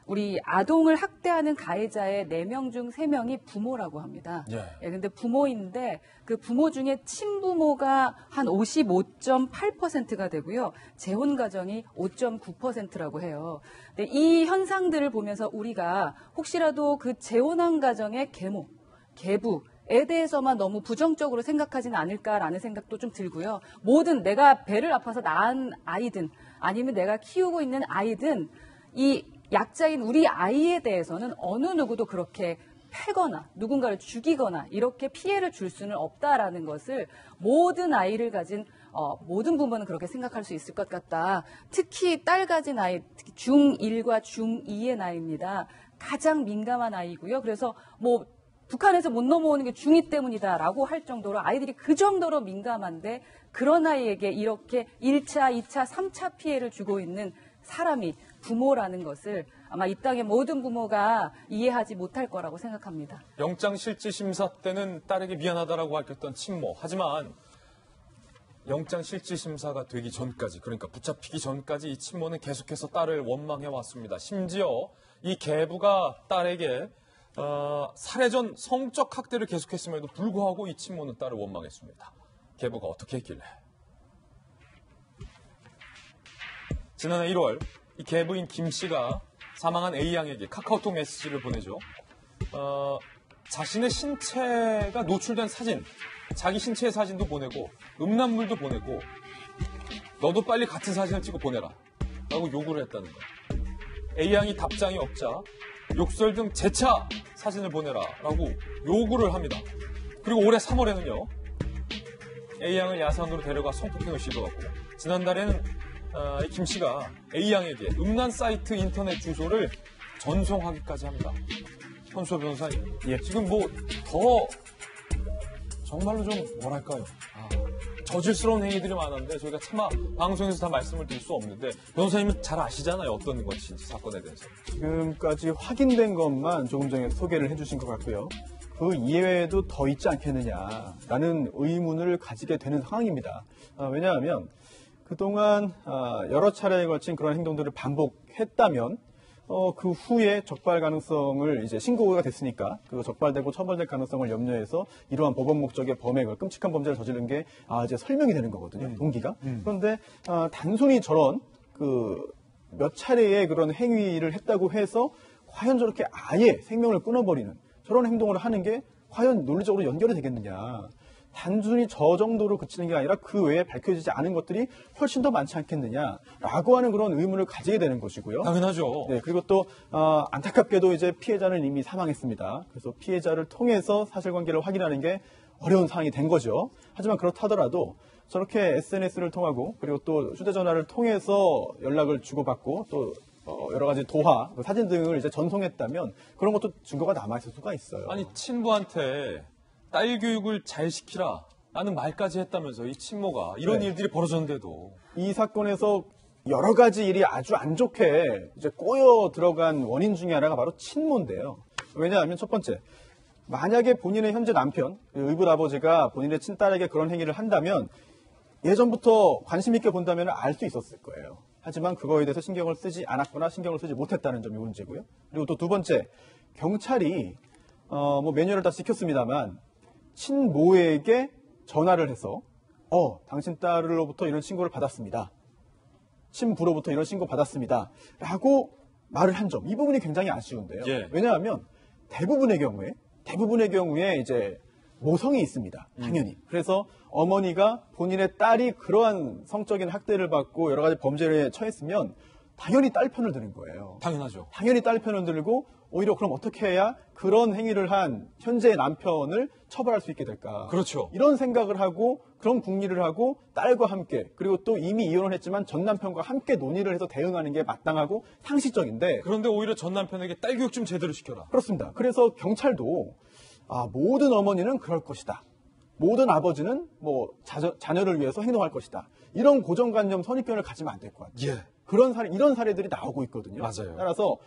우리 아동을 학대하는 가해자의 4명 중 3명이 부모라고 합니다. 예. 근데 부모인데 그 부모 중에 친부모가 한 55.8%가 되고요. 재혼 가정이 5.9%라고 해요. 근데 이 현상들을 보면서 우리가 혹시라도 그 재혼한 가정의 계모, 계부에 대해서만 너무 부정적으로 생각하지는 않을까라는 생각도 좀 들고요. 모든 내가 배를 아파서 낳은 아이든 아니면 내가 키우고 있는 아이든 이 약자인 우리 아이에 대해서는 어느 누구도 그렇게 패거나 누군가를 죽이거나 이렇게 피해를 줄 수는 없다라는 것을 모든 아이를 가진 모든 부모는 그렇게 생각할 수 있을 것 같다. 특히 딸 가진 아이, 특히 중1과 중2의 나이입니다. 가장 민감한 아이고요. 그래서 뭐 북한에서 못 넘어오는 게 중2 때문이다라고 할 정도로 아이들이 그 정도로 민감한데 그런 아이에게 이렇게 1차, 2차, 3차 피해를 주고 있는 사람이 부모라는 것을 아마 이 땅의 모든 부모가 이해하지 못할 거라고 생각합니다. 영장실질심사 때는 딸에게 미안하다라고 밝혔던 친모. 하지만 영장실질심사가 되기 전까지, 그러니까 붙잡히기 전까지 이 친모는 계속해서 딸을 원망해왔습니다. 심지어 이 계부가 딸에게 살해 전 성적 학대를 계속했음에도 불구하고 이 친모는 딸을 원망했습니다. 계부가 어떻게 했길래? 지난해 1월 이 계부인 김 씨가 사망한 A양에게 카카오톡 메시지를 보내죠. 자신의 신체가 노출된 사진, 자기 신체의 사진도 보내고 음란물도 보내고 너도 빨리 같은 사진을 찍어 보내라 라고 요구를 했다는 거예요. A양이 답장이 없자 욕설 등 재차 사진을 보내라 라고 요구를 합니다. 그리고 올해 3월에는요. A양을 야산으로 데려가 성폭행을 시도하고 지난달에는 김 씨가 A양에게 음란 사이트 인터넷 주소를 전송하기까지 합니다. 현수호 변호사님, 지금 뭐 더 정말로 좀 뭐랄까요? 저질스러운 행위들이 많은데 저희가 차마 방송에서 다 말씀을 드릴 수 없는데 변호사님은 잘 아시잖아요. 어떤 것인지 사건에 대해서. 지금까지 확인된 것만 조금 전에 소개를 해주신 것 같고요. 그 이외에도 더 있지 않겠느냐라는 의문을 가지게 되는 상황입니다. 왜냐하면 그동안 여러 차례에 걸친 그런 행동들을 반복했다면 그 후에 적발 가능성을 이제 신고가 됐으니까 그 적발되고 처벌될 가능성을 염려해서 이러한 법원 목적의 범행을 끔찍한 범죄를 저지른 게 이제 설명이 되는 거거든요. 동기가. 그런데 단순히 저런 그 몇 차례의 그런 행위를 했다고 해서 과연 저렇게 아예 생명을 끊어버리는 저런 행동을 하는 게 과연 논리적으로 연결이 되겠느냐. 단순히 저 정도로 그치는 게 아니라 그 외에 밝혀지지 않은 것들이 훨씬 더 많지 않겠느냐라고 하는 그런 의문을 가지게 되는 것이고요. 당연하죠. 네, 그리고 또 안타깝게도 이제 피해자는 이미 사망했습니다. 그래서 피해자를 통해서 사실관계를 확인하는 게 어려운 상황이 된 거죠. 하지만 그렇다더라도 저렇게 SNS를 통하고 그리고 또 휴대전화를 통해서 연락을 주고받고 또 여러 가지 도화, 사진 등을 이제 전송했다면 그런 것도 증거가 남아있을 수가 있어요. 아니 친부한테 딸 교육을 잘 시키라 라는 말까지 했다면서 이 친모가 이런 일들이 벌어졌는데도 이 사건에서 여러 가지 일이 아주 안 좋게 이제 꼬여 들어간 원인 중에 하나가 바로 친모인데요. 왜냐하면 첫 번째, 만약에 본인의 현재 남편, 의붓 아버지가 본인의 친딸에게 그런 행위를 한다면 예전부터 관심 있게 본다면 알 수 있었을 거예요. 하지만 그거에 대해서 신경을 쓰지 않았거나 신경을 쓰지 못했다는 점이 문제고요. 그리고 또 두 번째, 경찰이 뭐 매뉴얼을 다 지켰습니다만 친모에게 전화를 해서 당신 딸로부터 이런 신고를 받았습니다. 친부로부터 이런 신고 받았습니다. 라고 말을 한 점. 이 부분이 굉장히 아쉬운데요. 예. 왜냐하면 대부분의 경우에 이제 모성이 있습니다. 당연히. 그래서 어머니가 본인의 딸이 그러한 성적인 학대를 받고 여러 가지 범죄에 처했으면 당연히 딸 편을 드는 거예요. 당연하죠. 당연히 딸 편을 들고 오히려 그럼 어떻게 해야 그런 행위를 한 현재의 남편을 처벌할 수 있게 될까? 그렇죠. 이런 생각을 하고 그런 궁리를 하고 딸과 함께 그리고 또 이미 이혼을 했지만 전 남편과 함께 논의를 해서 대응하는 게 마땅하고 상식적인데 그런데 오히려 전 남편에게 딸 교육 좀 제대로 시켜라. 그렇습니다. 그래서 경찰도 모든 어머니는 그럴 것이다. 모든 아버지는 뭐 자녀를 위해서 행동할 것이다. 이런 고정관념 선입견을 가지면 안 될 것 같아요. 예. 이런 사례들이 나오고 있거든요. 맞아요. 따라서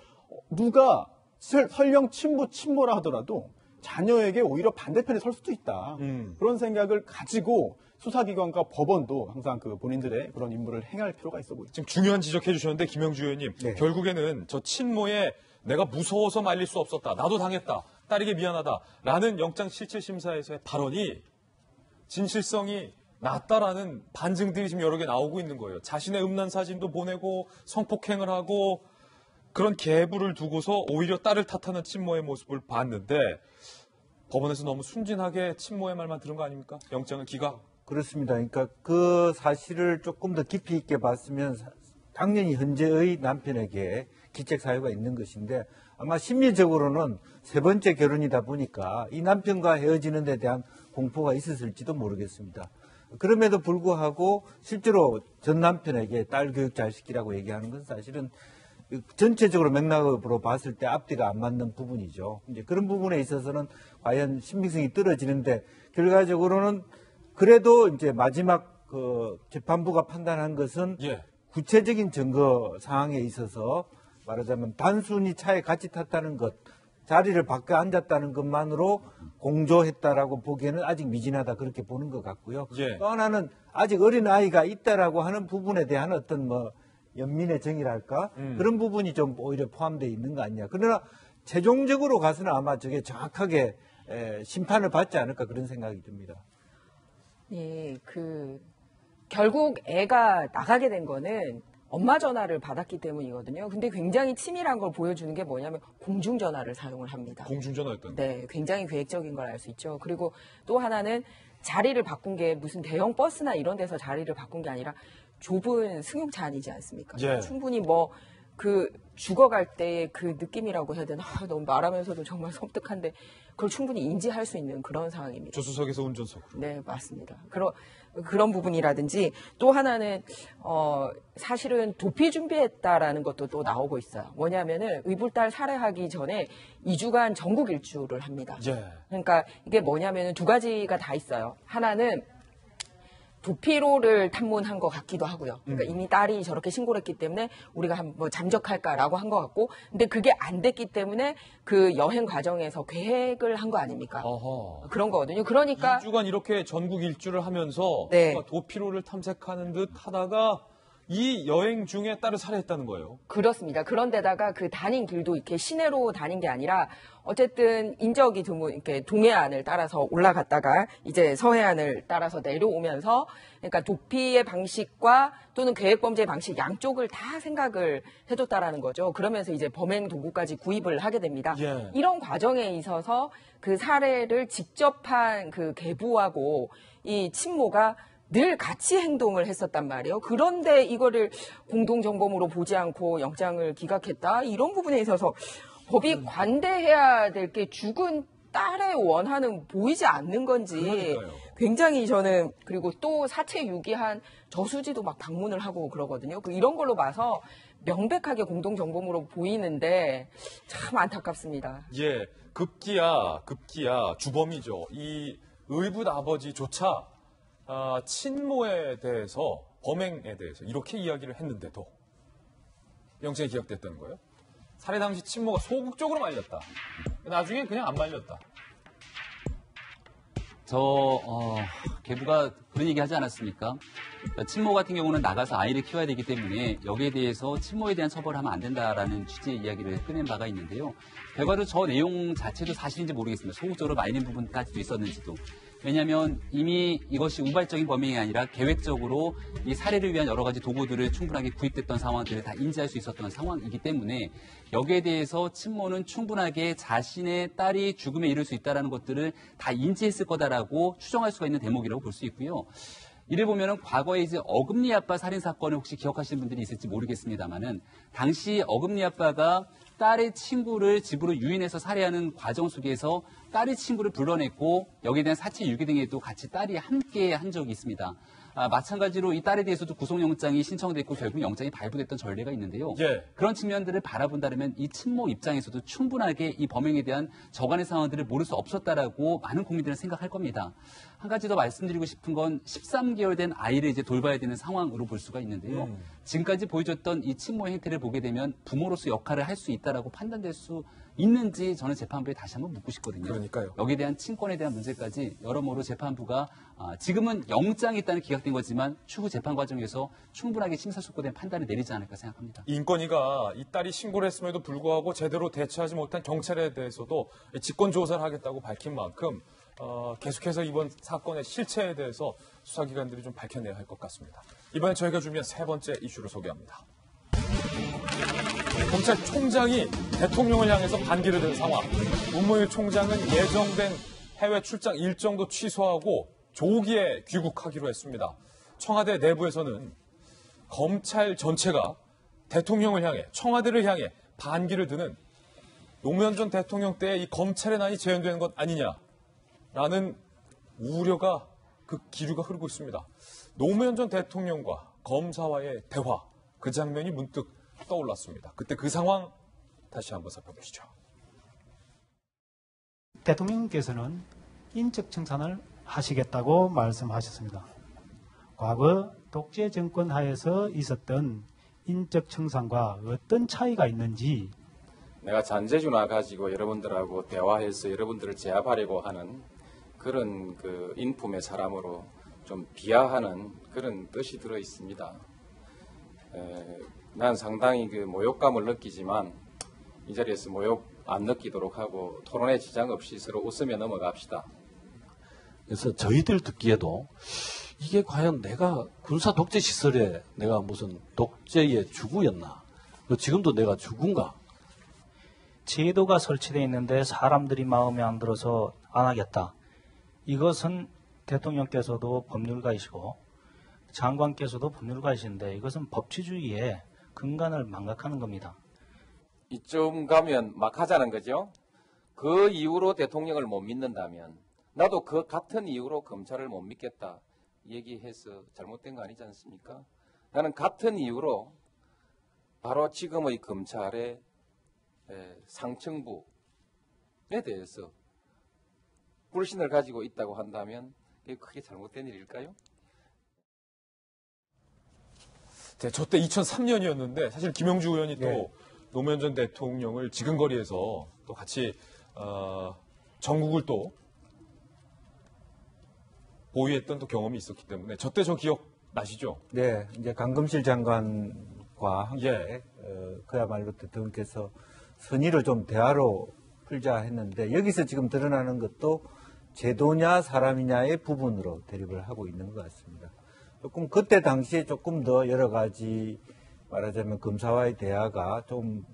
누가 설령 친모라 하더라도 자녀에게 오히려 반대편에 설 수도 있다. 그런 생각을 가지고 수사기관과 법원도 항상 그 본인들의 그런 임무를 행할 필요가 있어 보입니다. 지금 중요한 지적해 주셨는데 김영주 의원님 네. 결국에는 저 친모의 내가 무서워서 말릴 수 없었다. 나도 당했다. 딸에게 미안하다. 라는 영장실질심사에서의 발언이 진실성이 낮다라는 반증들이 지금 여러 개 나오고 있는 거예요. 자신의 음란 사진도 보내고 성폭행을 하고 그런 계부를 두고서 오히려 딸을 탓하는 친모의 모습을 봤는데 법원에서 너무 순진하게 친모의 말만 들은 거 아닙니까? 영장을 기각. 그렇습니다. 그러니까 그 사실을 조금 더 깊이 있게 봤으면 당연히 현재의 남편에게 기책 사유가 있는 것인데 아마 심리적으로는 세 번째 결혼이다 보니까 이 남편과 헤어지는 데 대한 공포가 있었을지도 모르겠습니다. 그럼에도 불구하고 실제로 전 남편에게 딸 교육 잘 시키라고 얘기하는 건 사실은 전체적으로 맥락으로 봤을 때 앞뒤가 안 맞는 부분이죠. 이제 그런 부분에 있어서는 과연 신빙성이 떨어지는데 결과적으로는 그래도 이제 마지막 그 재판부가 판단한 것은 예. 구체적인 증거 상황에 있어서 말하자면 단순히 차에 같이 탔다는 것, 자리를 바꿔 앉았다는 것만으로 공조했다라고 보기에는 아직 미진하다 그렇게 보는 것 같고요. 예. 또 하나는 아직 어린 아이가 있다라고 하는 부분에 대한 어떤 뭐 연민의 정이랄까 그런 부분이 좀 오히려 포함되어 있는 거 아니냐. 그러나 최종적으로 가서는 아마 저게 정확하게 심판을 받지 않을까 그런 생각이 듭니다. 예, 결국 애가 나가게 된 거는 엄마 전화를 받았기 때문이거든요. 근데 굉장히 치밀한 걸 보여주는 게 뭐냐면 공중전화를 사용을 합니다. 공중전화였던. 네, 굉장히 계획적인 걸 알 수 있죠. 그리고 또 하나는 자리를 바꾼 게 무슨 대형 버스나 이런 데서 자리를 바꾼 게 아니라 좁은 승용차 아니지 않습니까? 예. 충분히 죽어갈 때의 그 느낌이라고 해야 되나? 너무 말하면서도 정말 섬뜩한데 그걸 충분히 인지할 수 있는 그런 상황입니다. 조수석에서 운전석으로. 네, 맞습니다. 그런 부분이라든지 또 하나는 사실은 도피 준비했다라는 것도 또 나오고 있어요. 뭐냐면은 의불딸 살해하기 전에 2주간 전국 일주를 합니다. 예. 그러니까 이게 뭐냐면은 두 가지가 다 있어요. 하나는 도피로를 탐문한 것 같기도 하고요. 그러니까 이미 딸이 저렇게 신고를 했기 때문에 우리가 한번 잠적할까라고 한 것 같고, 근데 그게 안 됐기 때문에 그 여행 과정에서 계획을 한 거 아닙니까? 어허. 그런 거거든요. 그러니까 2주간 이렇게 전국 일주를 하면서 네. 뭔가 도피로를 탐색하는 듯 하다가 이 여행 중에 딸을 살해했다는 거예요. 그렇습니다. 그런데다가 그 다닌 길도 이렇게 시내로 다닌 게 아니라 어쨌든 인적이 드문 이렇게 동해안을 따라서 올라갔다가 이제 서해안을 따라서 내려오면서 그러니까 도피의 방식과 또는 계획범죄의 방식 양쪽을 다 생각을 해뒀다라는 거죠. 그러면서 이제 범행 도구까지 구입을 하게 됩니다. 예. 이런 과정에 있어서 그 살해를 직접 한 그 계부하고 이 친모가 늘 같이 행동을 했었단 말이에요. 그런데 이거를 공동정범으로 보지 않고 영장을 기각했다? 이런 부분에 있어서 법이 관대해야 될 게 죽은 딸의 원한은 보이지 않는 건지 그러니까요. 굉장히 저는 그리고 또 사체 유기한 저수지도 막 방문을 하고 그러거든요. 이런 걸로 봐서 명백하게 공동정범으로 보이는데 참 안타깝습니다. 예, 급기야 주범이죠. 이 의붓 아버지조차 친모에 대해서 범행에 대해서 이렇게 이야기를 했는데도 영장이 기각됐다는 거예요. 살해 당시 친모가 소극적으로 말렸다. 나중에 그냥 안 말렸다. 계부가 그런 얘기 하지 않았습니까? 친모 같은 경우는 나가서 아이를 키워야 되기 때문에 여기에 대해서 친모에 대한 처벌을 하면 안 된다라는 취지의 이야기를 꺼낸 바가 있는데요. 결과로 저 내용 자체도 사실인지 모르겠습니다. 소극적으로 말리는 부분까지도 있었는지도. 왜냐하면 이미 이것이 우발적인 범행이 아니라 계획적으로 이 살해를 위한 여러 가지 도구들을 충분하게 구입됐던 상황들을 다 인지할 수 있었던 상황이기 때문에 여기에 대해서 친모는 충분하게 자신의 딸이 죽음에 이를 수 있다는 것들을 다 인지했을 거다라고 추정할 수가 있는 대목이라고 볼 수 있고요. 이를 보면은 과거에 이제 어금니 아빠 살인 사건을 혹시 기억하시는 분들이 있을지 모르겠습니다만은 당시 어금니 아빠가 딸의 친구를 집으로 유인해서 살해하는 과정 속에서 딸의 친구를 불러냈고 여기에 대한 사체 유기 등에도 같이 딸이 함께 한 적이 있습니다. 마찬가지로 이 딸에 대해서도 구속영장이 신청됐고 결국 영장이 발부됐던 전례가 있는데요. 예. 그런 측면들을 바라본다면 이 친모 입장에서도 충분하게 이 범행에 대한 저간의 상황들을 모를 수 없었다라고 많은 국민들은 생각할 겁니다. 한 가지 더 말씀드리고 싶은 건 13개월 된 아이를 이제 돌봐야 되는 상황으로 볼 수가 있는데요. 지금까지 보여줬던 이 친모의 행태를 보게 되면 부모로서 역할을 할 수 있다라고 판단될 수 있는지 저는 재판부에 다시 한번 묻고 싶거든요. 그러니까요. 여기에 대한 친권에 대한 문제까지 여러모로 재판부가 지금은 영장이 있다는 기각된 거지만 추후 재판 과정에서 충분하게 심사숙고된 판단을 내리지 않을까 생각합니다. 인권위가 이 딸이 신고를 했음에도 불구하고 제대로 대처하지 못한 경찰에 대해서도 직권 조사를 하겠다고 밝힌 만큼 계속해서 이번 사건의 실체에 대해서 수사기관들이 좀 밝혀내야 할 것 같습니다. 이번에 저희가 준비한 세 번째 이슈를 소개합니다. 검찰총장이 대통령을 향해서 반기를 든 상황. 문무일 총장은 예정된 해외 출장 일정도 취소하고 조기에 귀국하기로 했습니다. 청와대 내부에서는 검찰 전체가 대통령을 향해, 청와대를 향해 반기를 드는 노무현 전 대통령 때의 이 검찰의 난이 재현되는 것 아니냐라는 우려가 그 기류가 흐르고 있습니다. 노무현 전 대통령과 검사와의 대화, 그 장면이 문득 떠올랐습니다. 그때 그 상황 다시 한번 살펴보시죠. 대통령께서는 인적 청산을 하시겠다고 말씀하셨습니다. 과거 독재 정권 하에서 있었던 인적 청산과 어떤 차이가 있는지 내가 잔재주나 가지고 여러분들하고 대화해서 여러분들을 제압하려고 하는 그런 그 인품의 사람으로 좀 비하하는 그런 뜻이 들어 있습니다. 난 상당히 그 모욕감을 느끼지만 이 자리에서 모욕 안 느끼도록 하고 토론에 지장 없이 서로 웃으며 넘어갑시다. 그래서 저희들 듣기에도 이게 과연 내가 군사 독재 시설에 내가 무슨 독재의 주구였나? 지금도 내가 주군가? 제도가 설치되어 있는데 사람들이 마음에 안 들어서 안 하겠다. 이것은 대통령께서도 법률가이시고 장관께서도 법률가이신데 이것은 법치주의의 근간을 망각하는 겁니다. 이쯤 가면 막 하자는 거죠. 그 이유로 대통령을 못 믿는다면 나도 그 같은 이유로 검찰을 못 믿겠다 얘기해서 잘못된 거 아니지 않습니까? 나는 같은 이유로 바로 지금의 검찰의 상층부에 대해서 불신을 가지고 있다고 한다면 이게 크게 잘못된 일일까요? 저 때 2003년이었는데 사실 김영주 의원이 또 노무현 전 대통령을 지근거리에서 또 같이 전국을 또 보유했던 또 경험이 있었기 때문에 저 때 저 기억 나시죠? 네, 이제 강금실 장관과 함께 그야말로 대통령께서 선의를 좀 대화로 풀자 했는데 여기서 지금 드러나는 것도 제도냐 사람이냐의 부분으로 대립을 하고 있는 것 같습니다. 조금 그때 당시에 조금 더 여러 가지 말하자면 검사와의 대화가 좀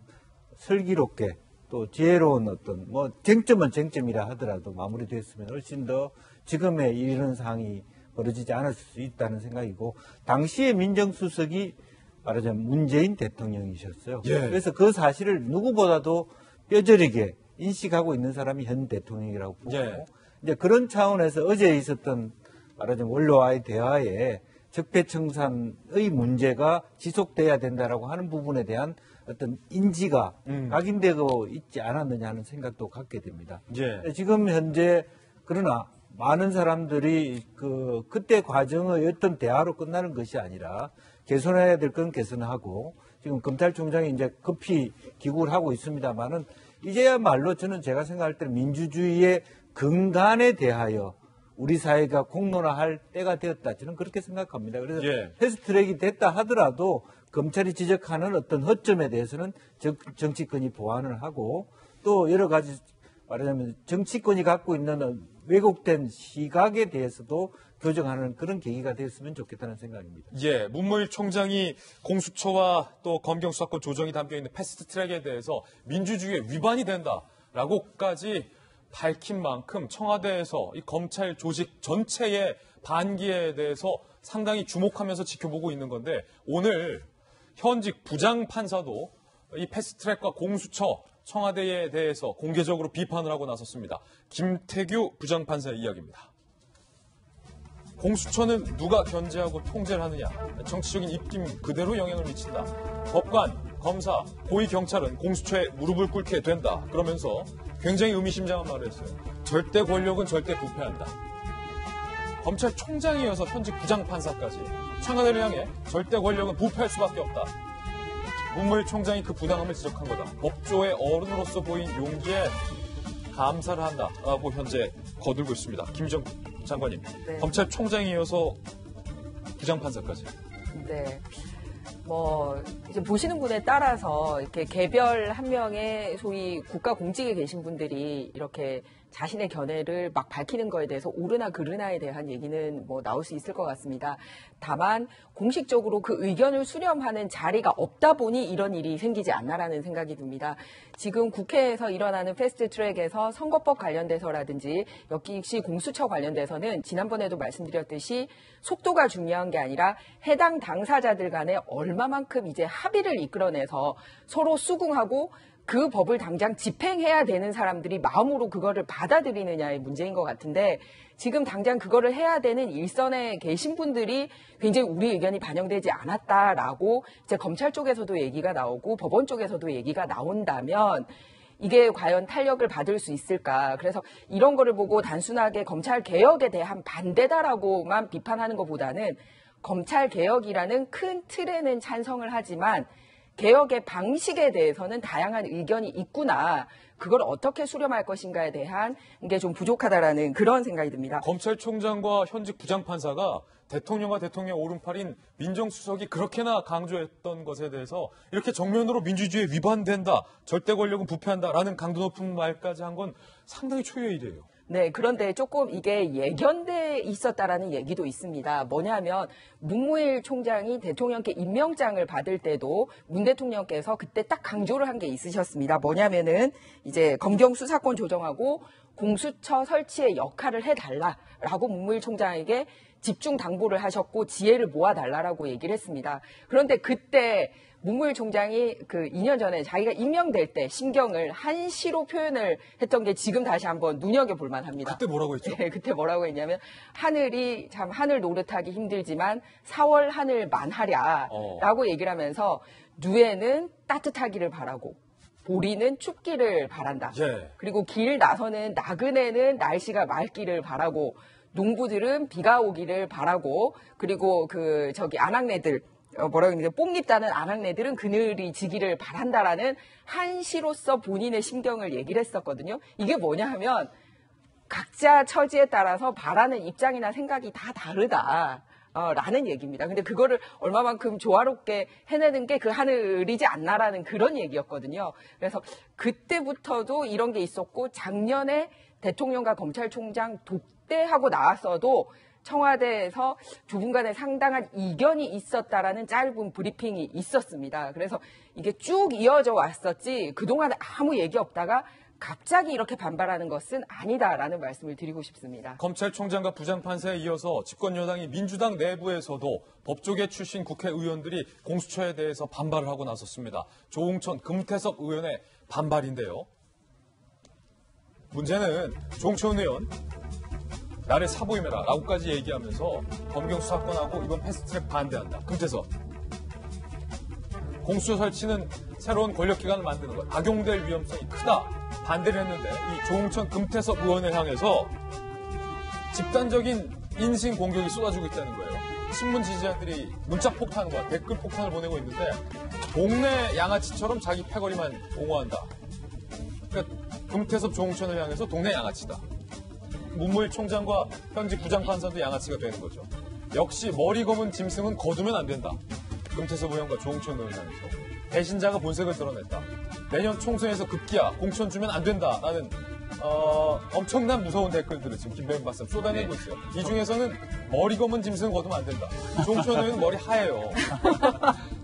슬기롭게 또 지혜로운 어떤 뭐 쟁점은 쟁점이라 하더라도 마무리됐으면 훨씬 더 지금의 이런 상황이 벌어지지 않았을 수 있다는 생각이고 당시의 민정수석이 말하자면 문재인 대통령이셨어요. 그래서 그 사실을 누구보다도 뼈저리게 인식하고 있는 사람이 현 대통령이라고 보고 이제 그런 차원에서 어제 있었던 말하자면 원로와의 대화에 적폐청산의 문제가 지속돼야 된다라고 하는 부분에 대한 어떤 인지가 각인되고 있지 않았느냐 하는 생각도 갖게 됩니다. 지금 현재 그러나 많은 사람들이 그때 과정의 어떤 대화로 끝나는 것이 아니라 개선해야 될 건 개선하고 지금 검찰총장이 이제 급히 기구를 하고 있습니다만은 이제야말로 저는 제가 생각할 때는 민주주의의 근간에 대하여 우리 사회가 공론화할 때가 되었다. 저는 그렇게 생각합니다. 그래서 예. 패스트트랙이 됐다 하더라도 검찰이 지적하는 어떤 허점에 대해서는 정치권이 보완을 하고 또 여러 가지 말하자면 정치권이 갖고 있는 왜곡된 시각에 대해서도 교정하는 그런 계기가 됐으면 좋겠다는 생각입니다. 예, 문무일 총장이 공수처와 또 검경수사권 조정이 담겨있는 패스트트랙에 대해서 민주주의에 위반이 된다라고까지 밝힌 만큼 청와대에서 이 검찰 조직 전체의 반기에 대해서 상당히 주목하면서 지켜보고 있는 건데 오늘 현직 부장판사도 이 패스트트랙과 공수처 청와대에 대해서 공개적으로 비판을 하고 나섰습니다. 김태규 부장판사의 이야기입니다. 공수처는 누가 견제하고 통제를 하느냐, 정치적인 입김 그대로 영향을 미친다. 법관, 검사, 고위경찰은 공수처에 무릎을 꿇게 된다. 그러면서 굉장히 의미심장한 말을 했어요. 절대 권력은 절대 부패한다. 검찰총장이 이어서 현직 부장판사까지 청와대를 향해 절대 권력은 부패할 수밖에 없다. 문무일 총장이 그 부당함을 지적한 거다. 법조의 어른으로서 보인 용기에 감사를 한다라고 현재 거들고 있습니다. 김정 장관님, 네. 검찰총장이 이어서 부장판사까지. 네. 이제 보시는 분에 따라서 이렇게 개별 한 명의 소위 국가 공직에 계신 분들이 이렇게 자신의 견해를 막 밝히는 거에 대해서 옳으나 그르나에 대한 얘기는 나올 수 있을 것 같습니다. 다만 공식적으로 그 의견을 수렴하는 자리가 없다 보니 이런 일이 생기지 않나라는 생각이 듭니다. 지금 국회에서 일어나는 패스트트랙에서 선거법 관련돼서라든지 역시 공수처 관련돼서는 지난번에도 말씀드렸듯이 속도가 중요한 게 아니라 해당 당사자들 간에 얼마만큼 이제 합의를 이끌어내서 서로 수긍하고 그 법을 당장 집행해야 되는 사람들이 마음으로 그거를 받아들이느냐의 문제인 것 같은데 지금 당장 그거를 해야 되는 일선에 계신 분들이 굉장히 우리 의견이 반영되지 않았다라고 이제 검찰 쪽에서도 얘기가 나오고 법원 쪽에서도 얘기가 나온다면 이게 과연 탄력을 받을 수 있을까. 그래서 이런 거를 보고 단순하게 검찰 개혁에 대한 반대다라고만 비판하는 것보다는 검찰 개혁이라는 큰 틀에는 찬성을 하지만 개혁의 방식에 대해서는 다양한 의견이 있구나. 그걸 어떻게 수렴할 것인가에 대한 게 좀 부족하다라는 그런 생각이 듭니다. 검찰총장과 현직 부장판사가 대통령과 대통령 오른팔인 민정수석이 그렇게나 강조했던 것에 대해서 이렇게 정면으로 민주주의에 위반된다, 절대 권력은 부패한다라는 강도 높은 말까지 한 건 상당히 초유의 일이에요. 네, 그런데 조금 이게 예견돼 있었다라는 얘기도 있습니다. 뭐냐면 문무일 총장이 대통령께 임명장을 받을 때도 문 대통령께서 그때 딱 강조를 한 게 있으셨습니다. 뭐냐면은 이제 검경 수사권 조정하고 공수처 설치의 역할을 해달라라고 문무일 총장에게 집중 당부를 하셨고 지혜를 모아달라라고 얘기를 했습니다. 그런데 그때 문무일 총장이 그 2년 전에 자기가 임명될 때 심경을 한시로 표현을 했던 게 지금 다시 한번 눈여겨볼 만합니다. 그때 뭐라고 했죠? 네, 그때 뭐라고 했냐면 하늘이 참 하늘 노릇하기 힘들지만 4월 하늘 만하랴라고 얘기를 하면서 누에는 따뜻하기를 바라고 보리는 춥기를 바란다. 예. 그리고 길 나서는 나그네는 날씨가 맑기를 바라고 농부들은 비가 오기를 바라고 그리고 아낙네들 뭐라고 했는데 뽕잎 따는 아낙네들은 그늘이 지기를 바란다라는 한시로서 본인의 심경을 얘기를 했었거든요. 이게 뭐냐 하면 각자 처지에 따라서 바라는 입장이나 생각이 다 다르다. 라는 얘기입니다. 근데 그거를 얼마만큼 조화롭게 해내는 게 그 하늘이지 않나라는 그런 얘기였거든요. 그래서 그때부터도 이런 게 있었고 작년에 대통령과 검찰총장 독대하고 나왔어도 청와대에서 두 분 간에 상당한 이견이 있었다라는 짧은 브리핑이 있었습니다. 그래서 이게 쭉 이어져 왔었지 그동안 아무 얘기 없다가 갑자기 이렇게 반발하는 것은 아니다라는 말씀을 드리고 싶습니다. 검찰총장과 부장판사에 이어서 집권여당이 민주당 내부에서도 법조계 출신 국회의원들이 공수처에 대해서 반발을 하고 나섰습니다. 조홍천, 금태섭 의원의 반발인데요. 문제는 조홍천 의원 나를 사보임해라 라고까지 얘기하면서 검경 수사권하고 이번 패스트트랙 반대한다. 금태섭. 공수처 설치는 새로운 권력기관을 만드는 것. 악용될 위험성이 크다. 반대를 했는데 이 조홍천 금태섭 의원을 향해서 집단적인 인신 공격이 쏟아지고 있다는 거예요. 신문 지지자들이 문자 폭탄과 댓글 폭탄을 보내고 있는데 동네 양아치처럼 자기 패거리만 옹호한다. 그러니까 금태섭 조홍천을 향해서 동네 양아치다. 문무일 총장과 현직 부장판사도 양아치가 되는 거죠. 역시 머리 검은 짐승은 거두면 안 된다. 금태섭 의원과 조홍천 의원장에서 배신자가 본색을 드러냈다. 내년 총선에서 급기야 공천 주면 안 된다라는 엄청난 무서운 댓글들을 지금 김병민 박사 쏟아내고 있어요. 이 중에서는 머리 검은 짐승은 거두면 안 된다. 조홍천 의원은 머리 하얘요.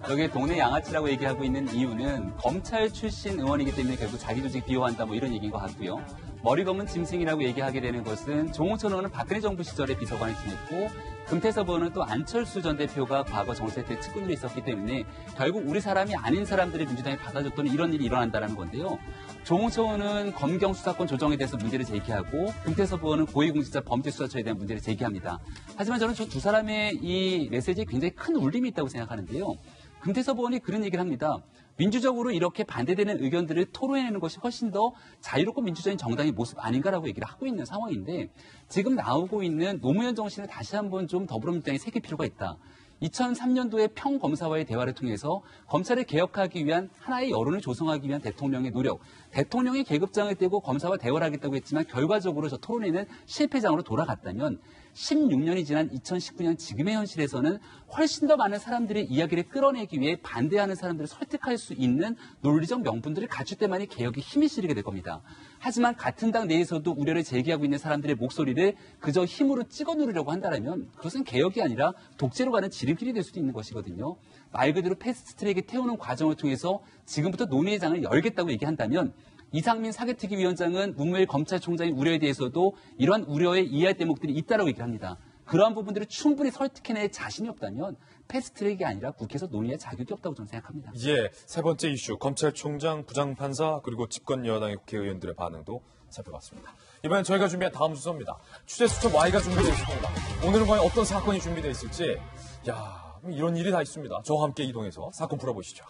여기 동네 양아치라고 얘기하고 있는 이유는 검찰 출신 의원이기 때문에 결국 자기 조직 비호한다 뭐 이런 얘기인 것 같고요. 머리 검은 짐승이라고 얘기하게 되는 것은 조홍천 의원은 박근혜 정부 시절에 비서관을 지냈고 금태섭 의원은 또 안철수 전 대표가 과거 정세태 측근으로 있었기 때문에 결국 우리 사람이 아닌 사람들을 민주당이 받아줬더니 이런 일이 일어난다는 건데요. 조홍천 의원은 검경 수사권 조정에 대해서 문제를 제기하고 금태섭 의원은 고위공직자 범죄수사처에 대한 문제를 제기합니다. 하지만 저는 저 두 사람의 이 메시지에 굉장히 큰 울림이 있다고 생각하는데요. 금태섭 의원이 그런 얘기를 합니다. 민주적으로 이렇게 반대되는 의견들을 토론해내는 것이 훨씬 더 자유롭고 민주적인 정당의 모습 아닌가라고 얘기를 하고 있는 상황인데 지금 나오고 있는 노무현 정신을 다시 한번 좀 더불어민주당에 새길 필요가 있다. 2003년도에 평검사와의 대화를 통해서 검찰을 개혁하기 위한 하나의 여론을 조성하기 위한 대통령의 노력, 대통령이 계급장을 떼고 검사와 대화를 하겠다고 했지만 결과적으로 저 토론회는 실패장으로 돌아갔다면 16년이 지난 2019년 지금의 현실에서는 훨씬 더 많은 사람들의 이야기를 끌어내기 위해 반대하는 사람들을 설득할 수 있는 논리적 명분들을 갖출 때만이 개혁에 힘이 실리게 될 겁니다. 하지만 같은 당 내에서도 우려를 제기하고 있는 사람들의 목소리를 그저 힘으로 찍어 누르려고 한다면 그것은 개혁이 아니라 독재로 가는 지름길이 될 수도 있는 것이거든요. 말 그대로 패스트트랙에 태우는 과정을 통해서 지금부터 논의의 장을 열겠다고 얘기한다면 이상민 사개특위 위원장은 문무일 검찰총장의 우려에 대해서도 이러한 우려에 이해할 대목들이 있다고 얘기를 합니다. 그러한 부분들을 충분히 설득해낼 자신이 없다면 패스트트랙이 아니라 국회에서 논의할 자격이 없다고 저는 생각합니다. 예, 세 번째 이슈 검찰총장, 부장판사 그리고 집권 여당의 국회의원들의 반응도 살펴봤습니다. 이번엔 저희가 준비한 다음 순서입니다. 취재 수첩 Y가 준비되어 있습니다. 오늘은 과연 어떤 사건이 준비되어 있을지 이런 일이 다 있습니다. 저와 함께 이동해서 사건 풀어보시죠.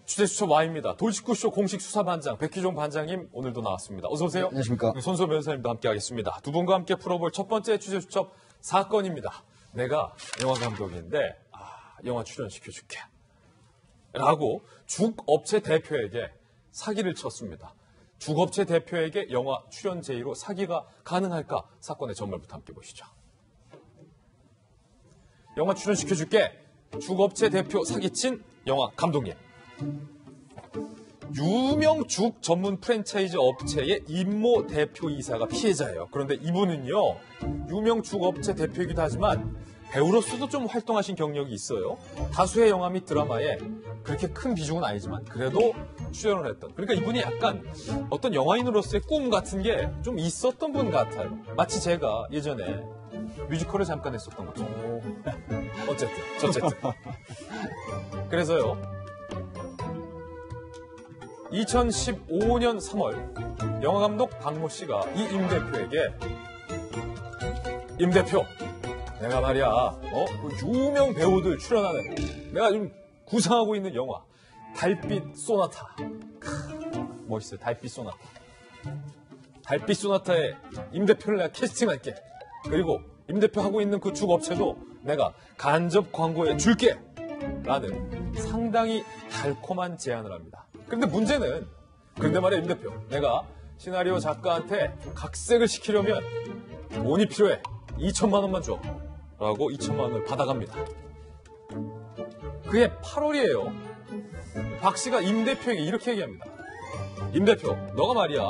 취재수첩 Y입니다. 돌직구쇼 공식 수사반장 백희종 반장님 오늘도 나왔습니다. 어서 오세요. 안녕하십니까. 손수호 변호사님도 함께하겠습니다. 두 분과 함께 풀어볼 첫 번째 취재수첩 사건입니다. 내가 영화 감독인데 영화 출연시켜줄게 라고 죽업체 대표에게 사기를 쳤습니다. 죽업체 대표에게 영화 출연 제의로 사기가 가능할까? 사건의 전말부터 함께 보시죠. 영화 출연시켜줄게. 죽업체 대표 사기친 영화 감독님. 유명 죽 전문 프랜차이즈 업체의 임모 대표이사가 피해자예요. 그런데 이분은요, 유명 죽 업체 대표이기도 하지만 배우로서도 좀 활동하신 경력이 있어요. 다수의 영화 및 드라마에 그렇게 큰 비중은 아니지만 그래도 출연을 했던. 그러니까 이분이 약간 어떤 영화인으로서의 꿈 같은 게 좀 있었던 분 같아요. 마치 제가 예전에 뮤지컬을 잠깐 했었던 것처럼. 어쨌든. 그래서요. 2015년 3월 영화감독 박모 씨가 이 임 대표에게 임 대표 내가 말이야 유명 배우들 출연하는 내가 지금 구상하고 있는 영화 달빛 소나타 멋있어요. 달빛 소나타 달빛 소나타에 임 대표를 내가 캐스팅할게. 그리고 임 대표 하고 있는 그 죽업체도 내가 간접 광고에 줄게 라는 상당히 달콤한 제안을 합니다. 그런데 문제는 그런데 말이야 임 대표 내가 시나리오 작가한테 각색을 시키려면 돈이 필요해. 2천만 원만 줘 라고 2천만 원을 받아갑니다. 그해 8월이에요. 박 씨가 임 대표에게 이렇게 얘기합니다. 임 대표 너가 말이야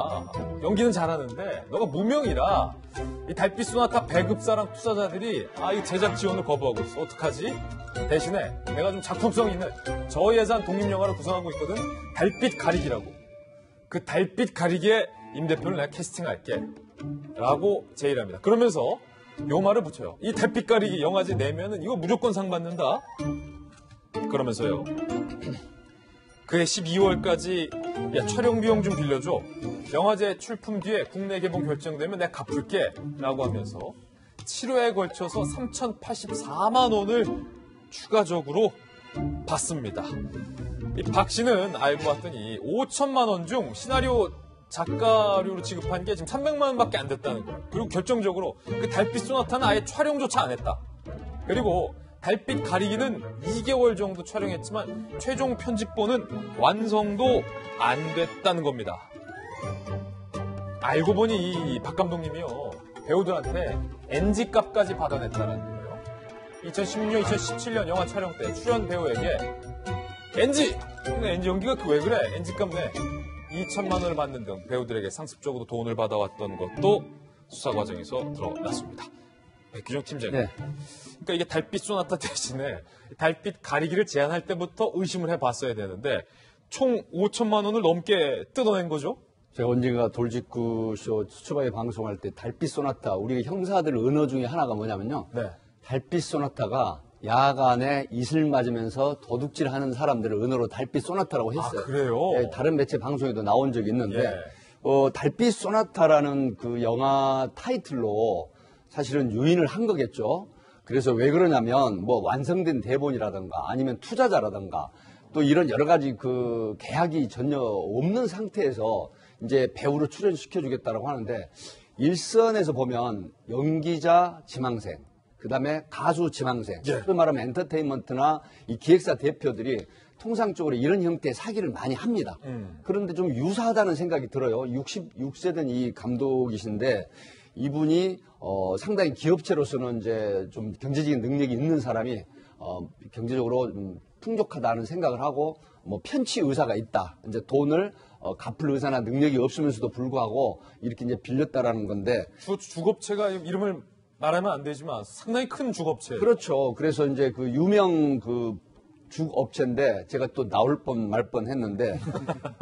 연기는 잘하는데 너가 무명이라 이 달빛 소나타 배급사랑 투자자들이 이 제작 지원을 거부하고 있어. 어떡하지? 대신에 내가 좀 작품성 있는 저예산 독립영화를 구성하고 있거든. 달빛 가리기라고. 그 달빛 가리기에 임 대표를 내가 캐스팅할게 라고 제의를 합니다. 그러면서 요 말을 붙여요. 이 달빛 가리기 영화제 내면은 이거 무조건 상 받는다. 그러면서요. 그해 12월까지 야 촬영 비용 좀 빌려줘. 영화제 출품 뒤에 국내 개봉 결정되면 내가 갚을게 라고 하면서 7회에 걸쳐서 3,084만 원을 추가적으로 받습니다. 이 박 씨는 알고 봤더니 5천만 원 중 시나리오 작가료로 지급한 게 지금 300만 원밖에 안 됐다는 거예요. 그리고 결정적으로 그 달빛 소나타는 아예 촬영조차 안 했다. 그리고 달빛 가리기는 2개월 정도 촬영했지만 최종 편집본은 완성도 안 됐다는 겁니다. 알고 보니 이 박 감독님이요, 배우들한테 NG값까지 받아냈다는 거예요. 2016년, 2017년 영화 촬영 때 출연 배우에게 NG! NG 연기가 왜 그래? NG값 내. 2천만 원을 받는 등 배우들에게 상습적으로 돈을 받아왔던 것도 수사 과정에서 드러났습니다. 백규정 팀장님. 네. 그러니까 이게 달빛 소나타 대신에 달빛 가리기를 제안할 때부터 의심을 해봤어야 되는데 총 5천만 원을 넘게 뜯어낸 거죠? 제가 언젠가 돌직구쇼 수초바에 방송할 때 달빛 소나타, 우리 형사들 은어 중에 하나가 뭐냐면요. 네. 달빛 소나타가 야간에 이슬 맞으면서 도둑질하는 사람들을 은어로 달빛 소나타라고 했어요. 아, 그래요? 예, 다른 매체 방송에도 나온 적이 있는데 예. 달빛 소나타라는 그 영화 타이틀로 사실은 유인을 한 거겠죠. 그래서 왜 그러냐면 뭐 완성된 대본이라든가 아니면 투자자라든가 또 이런 여러 가지 그 계약이 전혀 없는 상태에서 이제 배우로 출연시켜주겠다라고 하는데 일선에서 보면 연기자 지망생, 그 다음에 가수 지망생, 소위 말하면 엔터테인먼트나 이 기획사 대표들이 통상적으로 이런 형태의 사기를 많이 합니다. 그런데 좀 유사하다는 생각이 들어요. 66세 된 이 감독이신데 이분이 상당히 기업체로서는 이제 좀 경제적인 능력이 있는 사람이 경제적으로 풍족하다는 생각을 하고 뭐 편취 의사가 있다. 이제 돈을 갚을 의사나 능력이 없으면서도 불구하고 이렇게 이제 빌렸다라는 건데 주업체가 이름을 말하면 안 되지만 상당히 큰 주업체예요. 그렇죠. 그래서 이제 그 유명 그 주업체인데 제가 또 나올 뻔 말 뻔 했는데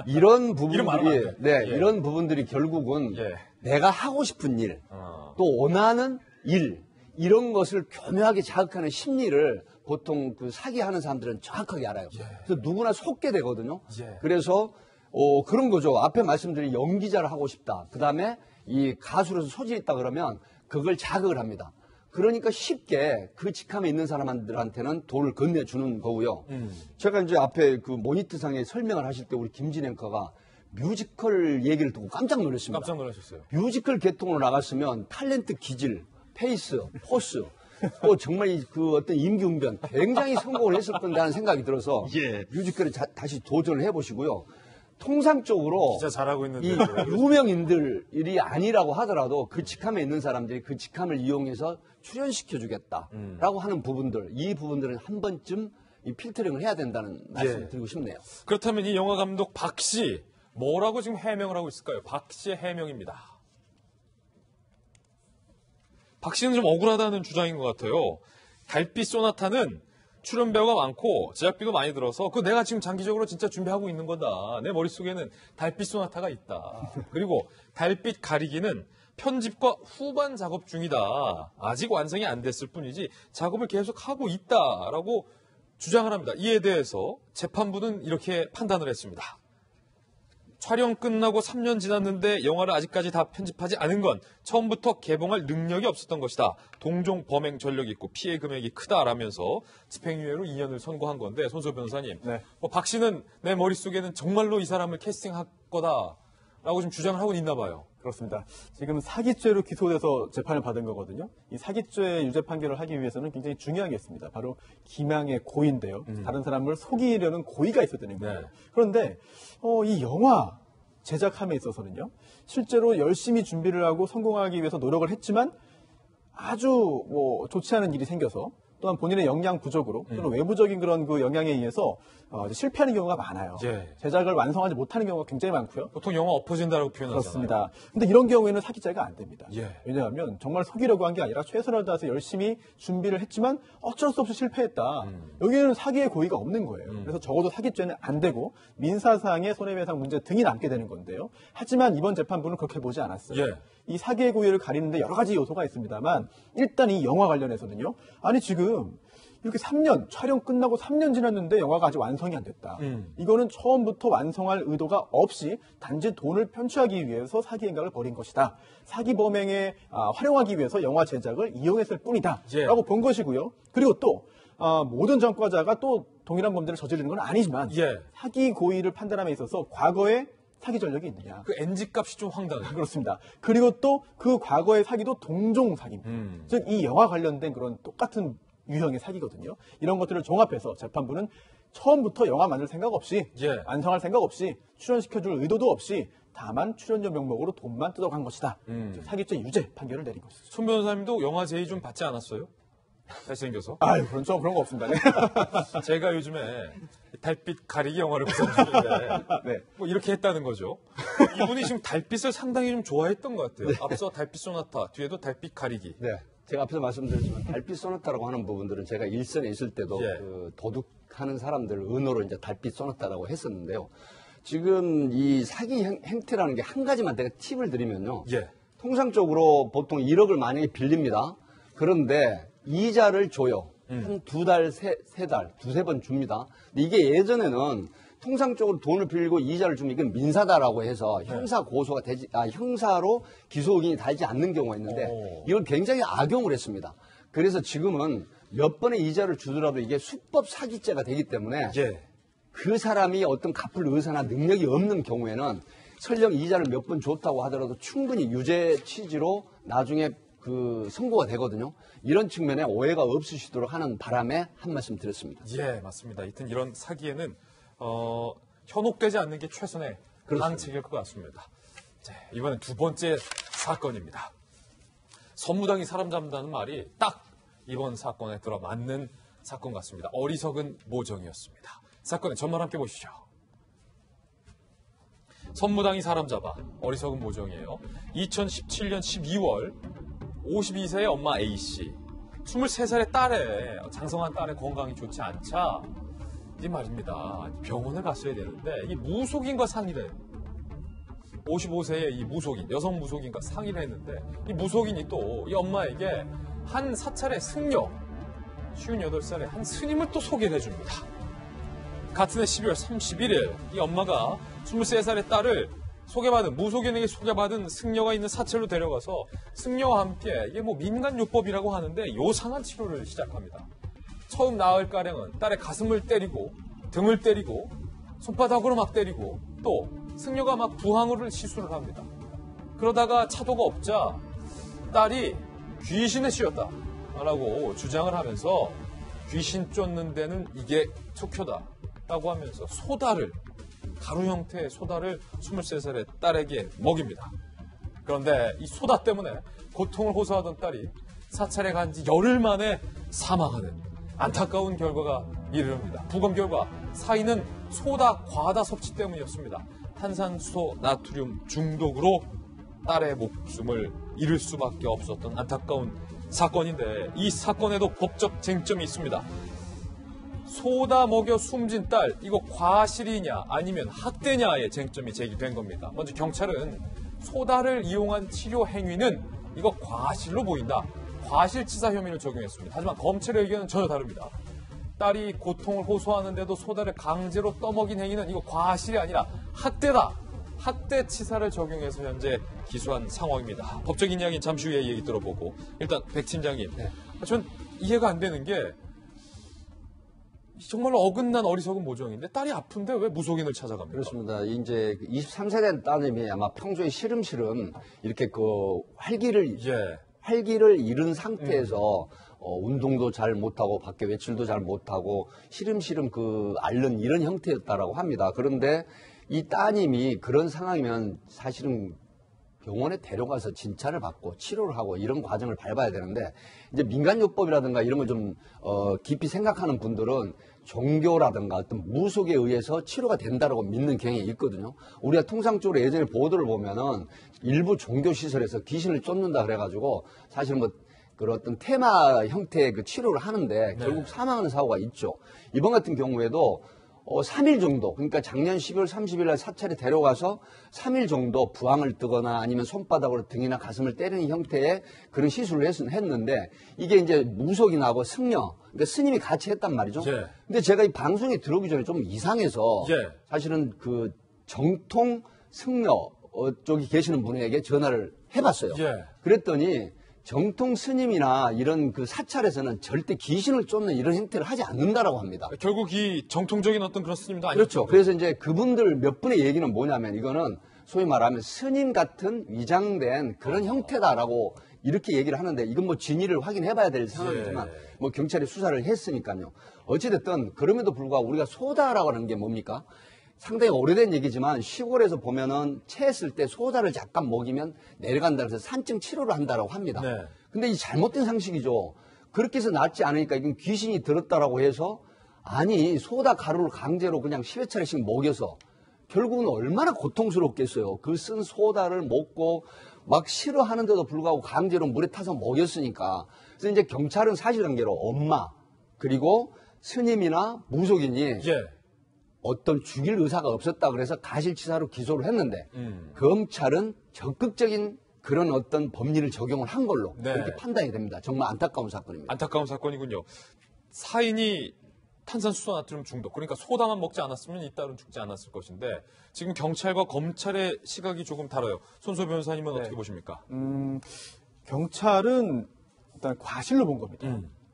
이런 부분들이 이런 부분들이 결국은 내가 하고 싶은 일, 또 원하는 일 이런 것을 교묘하게 자극하는 심리를 보통 그 사기하는 사람들은 정확하게 알아요. 그래서 누구나 속게 되거든요. 그래서 그런 거죠. 앞에 말씀드린 연기자를 하고 싶다. 그 다음에 이 가수로서 소질이 있다 그러면 그걸 자극을 합니다. 그러니까 쉽게 그 직함에 있는 사람들한테는 돈을 건네주는 거고요. 제가 이제 앞에 그 모니터상에 설명을 하실 때 우리 김진 앵커가 뮤지컬 얘기를 듣고 깜짝 놀랐습니다. 깜짝 놀라셨어요. 뮤지컬 개통으로 나갔으면 탤런트 기질, 페이스, 포스, 또 정말 그 어떤 임기응변 굉장히 성공을 했을 건다는 생각이 들어서 뮤지컬에 다시 도전을 해보시고요. 통상적으로 진짜 잘하고 있는데 이 유명인들이 아니라고 하더라도 그 직함에 있는 사람들이 그 직함을 이용해서 출연시켜주겠다라고 하는 부분들, 이 부분들은 한 번쯤 이 필터링을 해야 된다는 말씀을 드리고 싶네요. 그렇다면 이 영화 감독 박 씨 뭐라고 지금 해명을 하고 있을까요? 박 씨의 해명입니다. 박 씨는 좀 억울하다는 주장인 것 같아요. 달빛 소나타는 출연 배우가 많고 제작비도 많이 들어서 그 내가 지금 장기적으로 진짜 준비하고 있는 거다. 내 머릿속에는 달빛 소나타가 있다. 그리고 달빛 가리기는 편집과 후반 작업 중이다. 아직 완성이 안 됐을 뿐이지 작업을 계속 하고 있다라고 주장을 합니다. 이에 대해서 재판부는 이렇게 판단을 했습니다. 촬영 끝나고 3년 지났는데 영화를 아직까지 다 편집하지 않은 건 처음부터 개봉할 능력이 없었던 것이다. 동종 범행 전력이 있고 피해 금액이 크다라면서 집행유예로 2년을 선고한 건데 손소 변호사님, 박 씨는 내 머릿속에는 정말로 이 사람을 캐스팅할 거다라고 좀 주장을 하고 있나 봐요. 그렇습니다. 지금 사기죄로 기소돼서 재판을 받은 거거든요. 이 사기죄 유죄 판결을 하기 위해서는 굉장히 중요한 게 있습니다. 바로 기망의 고의인데요. 다른 사람을 속이려는 고의가 있어야 되는 거예요. 그런데 이 영화 제작함에 있어서는요. 실제로 열심히 준비를 하고 성공하기 위해서 노력을 했지만 아주 좋지 않은 일이 생겨서 또한 본인의 역량 부족으로 또는 외부적인 그런 그 영향에 의해서 실패하는 경우가 많아요. 제작을 완성하지 못하는 경우가 굉장히 많고요. 보통 영화 엎어진다라고 표현하잖아요. 그렇습니다. 근데 이런 경우에는 사기죄가 안 됩니다. 왜냐하면 정말 속이려고 한 게 아니라 최선을 다해서 열심히 준비를 했지만 어쩔 수 없이 실패했다. 여기에는 사기의 고의가 없는 거예요. 그래서 적어도 사기죄는 안 되고 민사상의 손해배상 문제 등이 남게 되는 건데요. 하지만 이번 재판부는 그렇게 보지 않았어요. 이 사기의 고의를 가리는데 여러 가지 요소가 있습니다만 일단 이 영화 관련해서는요. 아니 지금 이렇게 3년, 촬영 끝나고 3년 지났는데 영화가 아직 완성이 안 됐다. 이거는 처음부터 완성할 의도가 없이 단지 돈을 편취하기 위해서 사기 행각을 벌인 것이다. 사기 범행에 활용하기 위해서 영화 제작을 이용했을 뿐이다. 라고 본 것이고요. 그리고 또 모든 전과자가 또 동일한 범죄를 저지르는 건 아니지만 예. 사기 고의를 판단함에 있어서 과거에 사기 전력이 있느냐. 그 NG 값이 좀 황당해요. 그렇습니다. 그리고 또 그 과거의 사기도 동종 사기입니다. 즉 이 영화 관련된 그런 똑같은 유형의 사기거든요. 이런 것들을 종합해서 재판부는 처음부터 영화 만들 생각 없이 예. 완성할 생각 없이 출연시켜줄 의도도 없이 다만 출연료 명목으로 돈만 뜯어간 것이다. 즉 사기죄 유죄 판결을 내린 것이죠. 손 변호사님도 영화 제의 좀 받지 않았어요? 잘생겨서? 아유, 그런 거 없습니다. 네. 제가 요즘에 달빛 가리기 영화를 구성 중인데 네. 뭐 이렇게 했다는 거죠. 이분이 지금 달빛을 상당히 좀 좋아했던 것 같아요. 앞서 달빛 소나타, 뒤에도 달빛 가리기. 네. 제가 앞에서 말씀드렸지만 달빛 소나타라고 하는 부분들은 제가 일선에 있을 때도 예. 그 도둑하는 사람들 은어로 이제 달빛 소나타라고 했었는데요. 지금 이 사기 행태라는 게 한 가지만 제가 팁을 드리면요. 예. 통상적으로 보통 1억을 만약에 빌립니다. 그런데 이자를 줘요. 한 2달, 3달, 2-3번 줍니다. 근데 이게 예전에는 통상적으로 돈을 빌리고 이자를 주면 이건 민사다라고 해서 형사 고소가 형사로 기소 의견이 달지 않는 경우가 있는데 이걸 굉장히 악용을 했습니다. 그래서 지금은 몇 번의 이자를 주더라도 이게 수법 사기죄가 되기 때문에 예. 그 사람이 어떤 갚을 의사나 능력이 없는 경우에는 설령 이자를 몇 번 줬다고 하더라도 충분히 유죄 취지로 나중에 그 선고가 되거든요. 이런 측면에 오해가 없으시도록 하는 바람에 한 말씀 드렸습니다. 예, 맞습니다. 하여튼 이런 사기에는 현혹되지 않는 게 최선의 방책일 것 같습니다. 자, 이번엔 두 번째 사건입니다. 선무당이 사람 잡는다는 말이 딱 이번 사건에 들어맞는 사건 같습니다. 어리석은 모정이었습니다. 사건의 전말 함께 보시죠. 선무당이 사람 잡아 어리석은 모정이에요. 2017년 12월 52세의 엄마 A씨 23살의 딸의 장성한 딸의 건강이 좋지 않자 이 말입니다. 병원을 갔어야 되는데 이 무속인과 상의를 55세의 이 무속인 여성 무속인과 상의를 했는데 이 무속인이 또 이 엄마에게 한 사찰의 승려 58살의 한 스님을 또 소개를 해줍니다. 같은 해 12월 31일 이 엄마가 23살의 딸을 무속인에게 소개받은 승려가 있는 사찰로 데려가서 승려와 함께 이게 뭐 민간요법이라고 하는데 요상한 치료를 시작합니다. 처음 나을 가량은 딸의 가슴을 때리고 등을 때리고 손바닥으로 막 때리고 또 승려가 막 부항을 시술을 합니다. 그러다가 차도가 없자 딸이 귀신에 씌었다 라고 주장을 하면서 귀신 쫓는 데는 이게 투표다 라고 하면서 소다를 가루 형태의 소다를 23살의 딸에게 먹입니다. 그런데 이 소다 때문에 고통을 호소하던 딸이 사찰에 간 지 열흘 만에 사망하는 안타까운 결과가 이르릅니다. 부검 결과 사인은 소다 과다 섭취 때문이었습니다. 탄산수소 나트륨 중독으로 딸의 목숨을 잃을 수밖에 없었던 안타까운 사건인데 이 사건에도 법적 쟁점이 있습니다. 소다 먹여 숨진 딸 이거 과실이냐 아니면 학대냐의 쟁점이 제기된 겁니다. 먼저 경찰은 소다를 이용한 치료 행위는 이거 과실로 보인다. 과실치사 혐의를 적용했습니다. 하지만 검찰의 의견은 전혀 다릅니다. 딸이 고통을 호소하는데도 소다를 강제로 떠먹인 행위는 이거 과실이 아니라 학대다. 학대치사를 적용해서 현재 기소한 상황입니다. 법적인 이야기는 잠시 후에 얘기 들어보고 일단 백 팀장님 전 이해가 안 되는 게 정말로 어긋난 어리석은 모정인데 딸이 아픈데 왜 무속인을 찾아갑니까? 그렇습니다. 이제 23세 된 따님이 아마 평소에 시름시름 이렇게 그 활기를 잃은 상태에서 운동도 잘 못하고 밖에 외출도 잘 못하고 시름시름 그 앓는 이런 형태였다라고 합니다. 그런데 이 따님이 그런 상황이면 사실은 병원에 데려가서 진찰을 받고 치료를 하고 이런 과정을 밟아야 되는데 이제 민간요법이라든가 이런 걸 좀 깊이 생각하는 분들은 종교라든가 어떤 무속에 의해서 치료가 된다라고 믿는 경향이 있거든요. 우리가 통상적으로 예전에 보도를 보면은 일부 종교시설에서 귀신을 쫓는다 그래가지고 사실은 뭐 그런 어떤 테마 형태의 그 치료를 하는데 결국 사망하는 사고가 있죠. 이번 같은 경우에도 3일 정도, 그러니까 작년 12월 30일 날 사찰에 데려가서 3일 정도 부항을 뜨거나 아니면 손바닥으로 등이나 가슴을 때리는 형태의 그런 시술을 했는데 이게 이제 무속인하고 승려, 그러니까 스님이 같이 했단 말이죠. 근데 제가 이 방송에 들어오기 전에 좀 이상해서 사실은 그 정통 승려 쪽에 계시는 분에게 전화를 해봤어요. 그랬더니 정통 스님이나 이런 그 사찰에서는 절대 귀신을 쫓는 이런 행태를 하지 않는다라고 합니다. 결국 이 정통적인 어떤 그런 스님도 아니죠. 그렇죠. 그래서 이제 그분들 몇 분의 얘기는 뭐냐면 이거는 소위 말하면 스님 같은 위장된 그런 형태다라고 이렇게 얘기를 하는데 이건 뭐 진위를 확인해봐야 될 상황이지만 뭐 경찰이 수사를 했으니까요. 어찌됐든 그럼에도 불구하고 우리가 소다라고 하는 게 뭡니까? 상당히 오래된 얘기지만 시골에서 보면은 체했을 때 소다를 잠깐 먹이면 내려간다 해서 산증 치료를 한다라고 합니다. 네. 근데 이 잘못된 상식이죠. 그렇게 해서 낫지 않으니까 이건 귀신이 들었다라고 해서 아니 소다 가루를 강제로 그냥 10여 차례씩 먹여서 결국은 얼마나 고통스럽겠어요. 그 쓴 소다를 먹고 막 싫어하는데도 불구하고 강제로 물에 타서 먹였으니까. 그래서 이제 경찰은 사실관계로 엄마 그리고 스님이나 무속인이 어떤 죽일 의사가 없었다 그래서 가실치사로 기소를 했는데 검찰은 적극적인 그런 어떤 법리를 적용을 한 걸로 그렇게 판단이 됩니다. 정말 안타까운 사건입니다. 안타까운 사건이군요. 사인이 탄산수소나트륨 중독, 그러니까 소다만 먹지 않았으면 잇따른 죽지 않았을 것인데 지금 경찰과 검찰의 시각이 조금 다르요. 손소 변호사님은 어떻게 보십니까? 경찰은 일단 과실로 본 겁니다.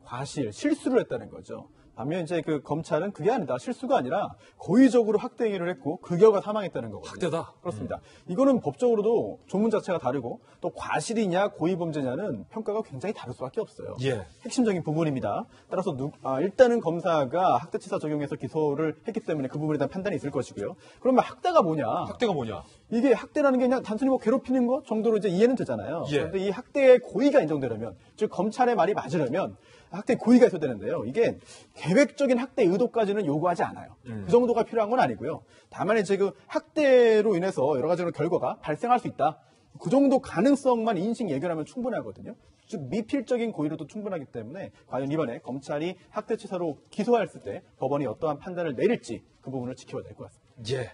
과실, 실수를 했다는 거죠. 반면 이제 그 검찰은 그게 아니다. 실수가 아니라 고의적으로 학대 행위를 했고 그 결과 사망했다는 거거든요. 학대다? 그렇습니다. 이거는 법적으로도 조문 자체가 다르고 또 과실이냐 고의범죄냐는 평가가 굉장히 다를 수밖에 없어요. 핵심적인 부분입니다. 따라서 일단은 검사가 학대치사 적용해서 기소를 했기 때문에 그 부분에 대한 판단이 있을 것이고요. 그러면 학대가 뭐냐? 학대가 뭐냐? 이게 학대라는 게 그냥 단순히 뭐 괴롭히는 것 정도로 이제 이해는 되잖아요. 그런데 이 학대의 고의가 인정되려면, 즉 검찰의 말이 맞으려면 학대 고의가 있어야 되는데요. 이게 계획적인 학대 의도까지는 요구하지 않아요. 그 정도가 필요한 건 아니고요. 다만 이제 그 학대로 인해서 여러 가지 결과가 발생할 수 있다. 그 정도 가능성만 인식 예견하면 충분하거든요. 즉 미필적인 고의로도 충분하기 때문에 과연 이번에 검찰이 학대치사로 기소했을 때 법원이 어떠한 판단을 내릴지 그 부분을 지켜봐야 될 것 같습니다.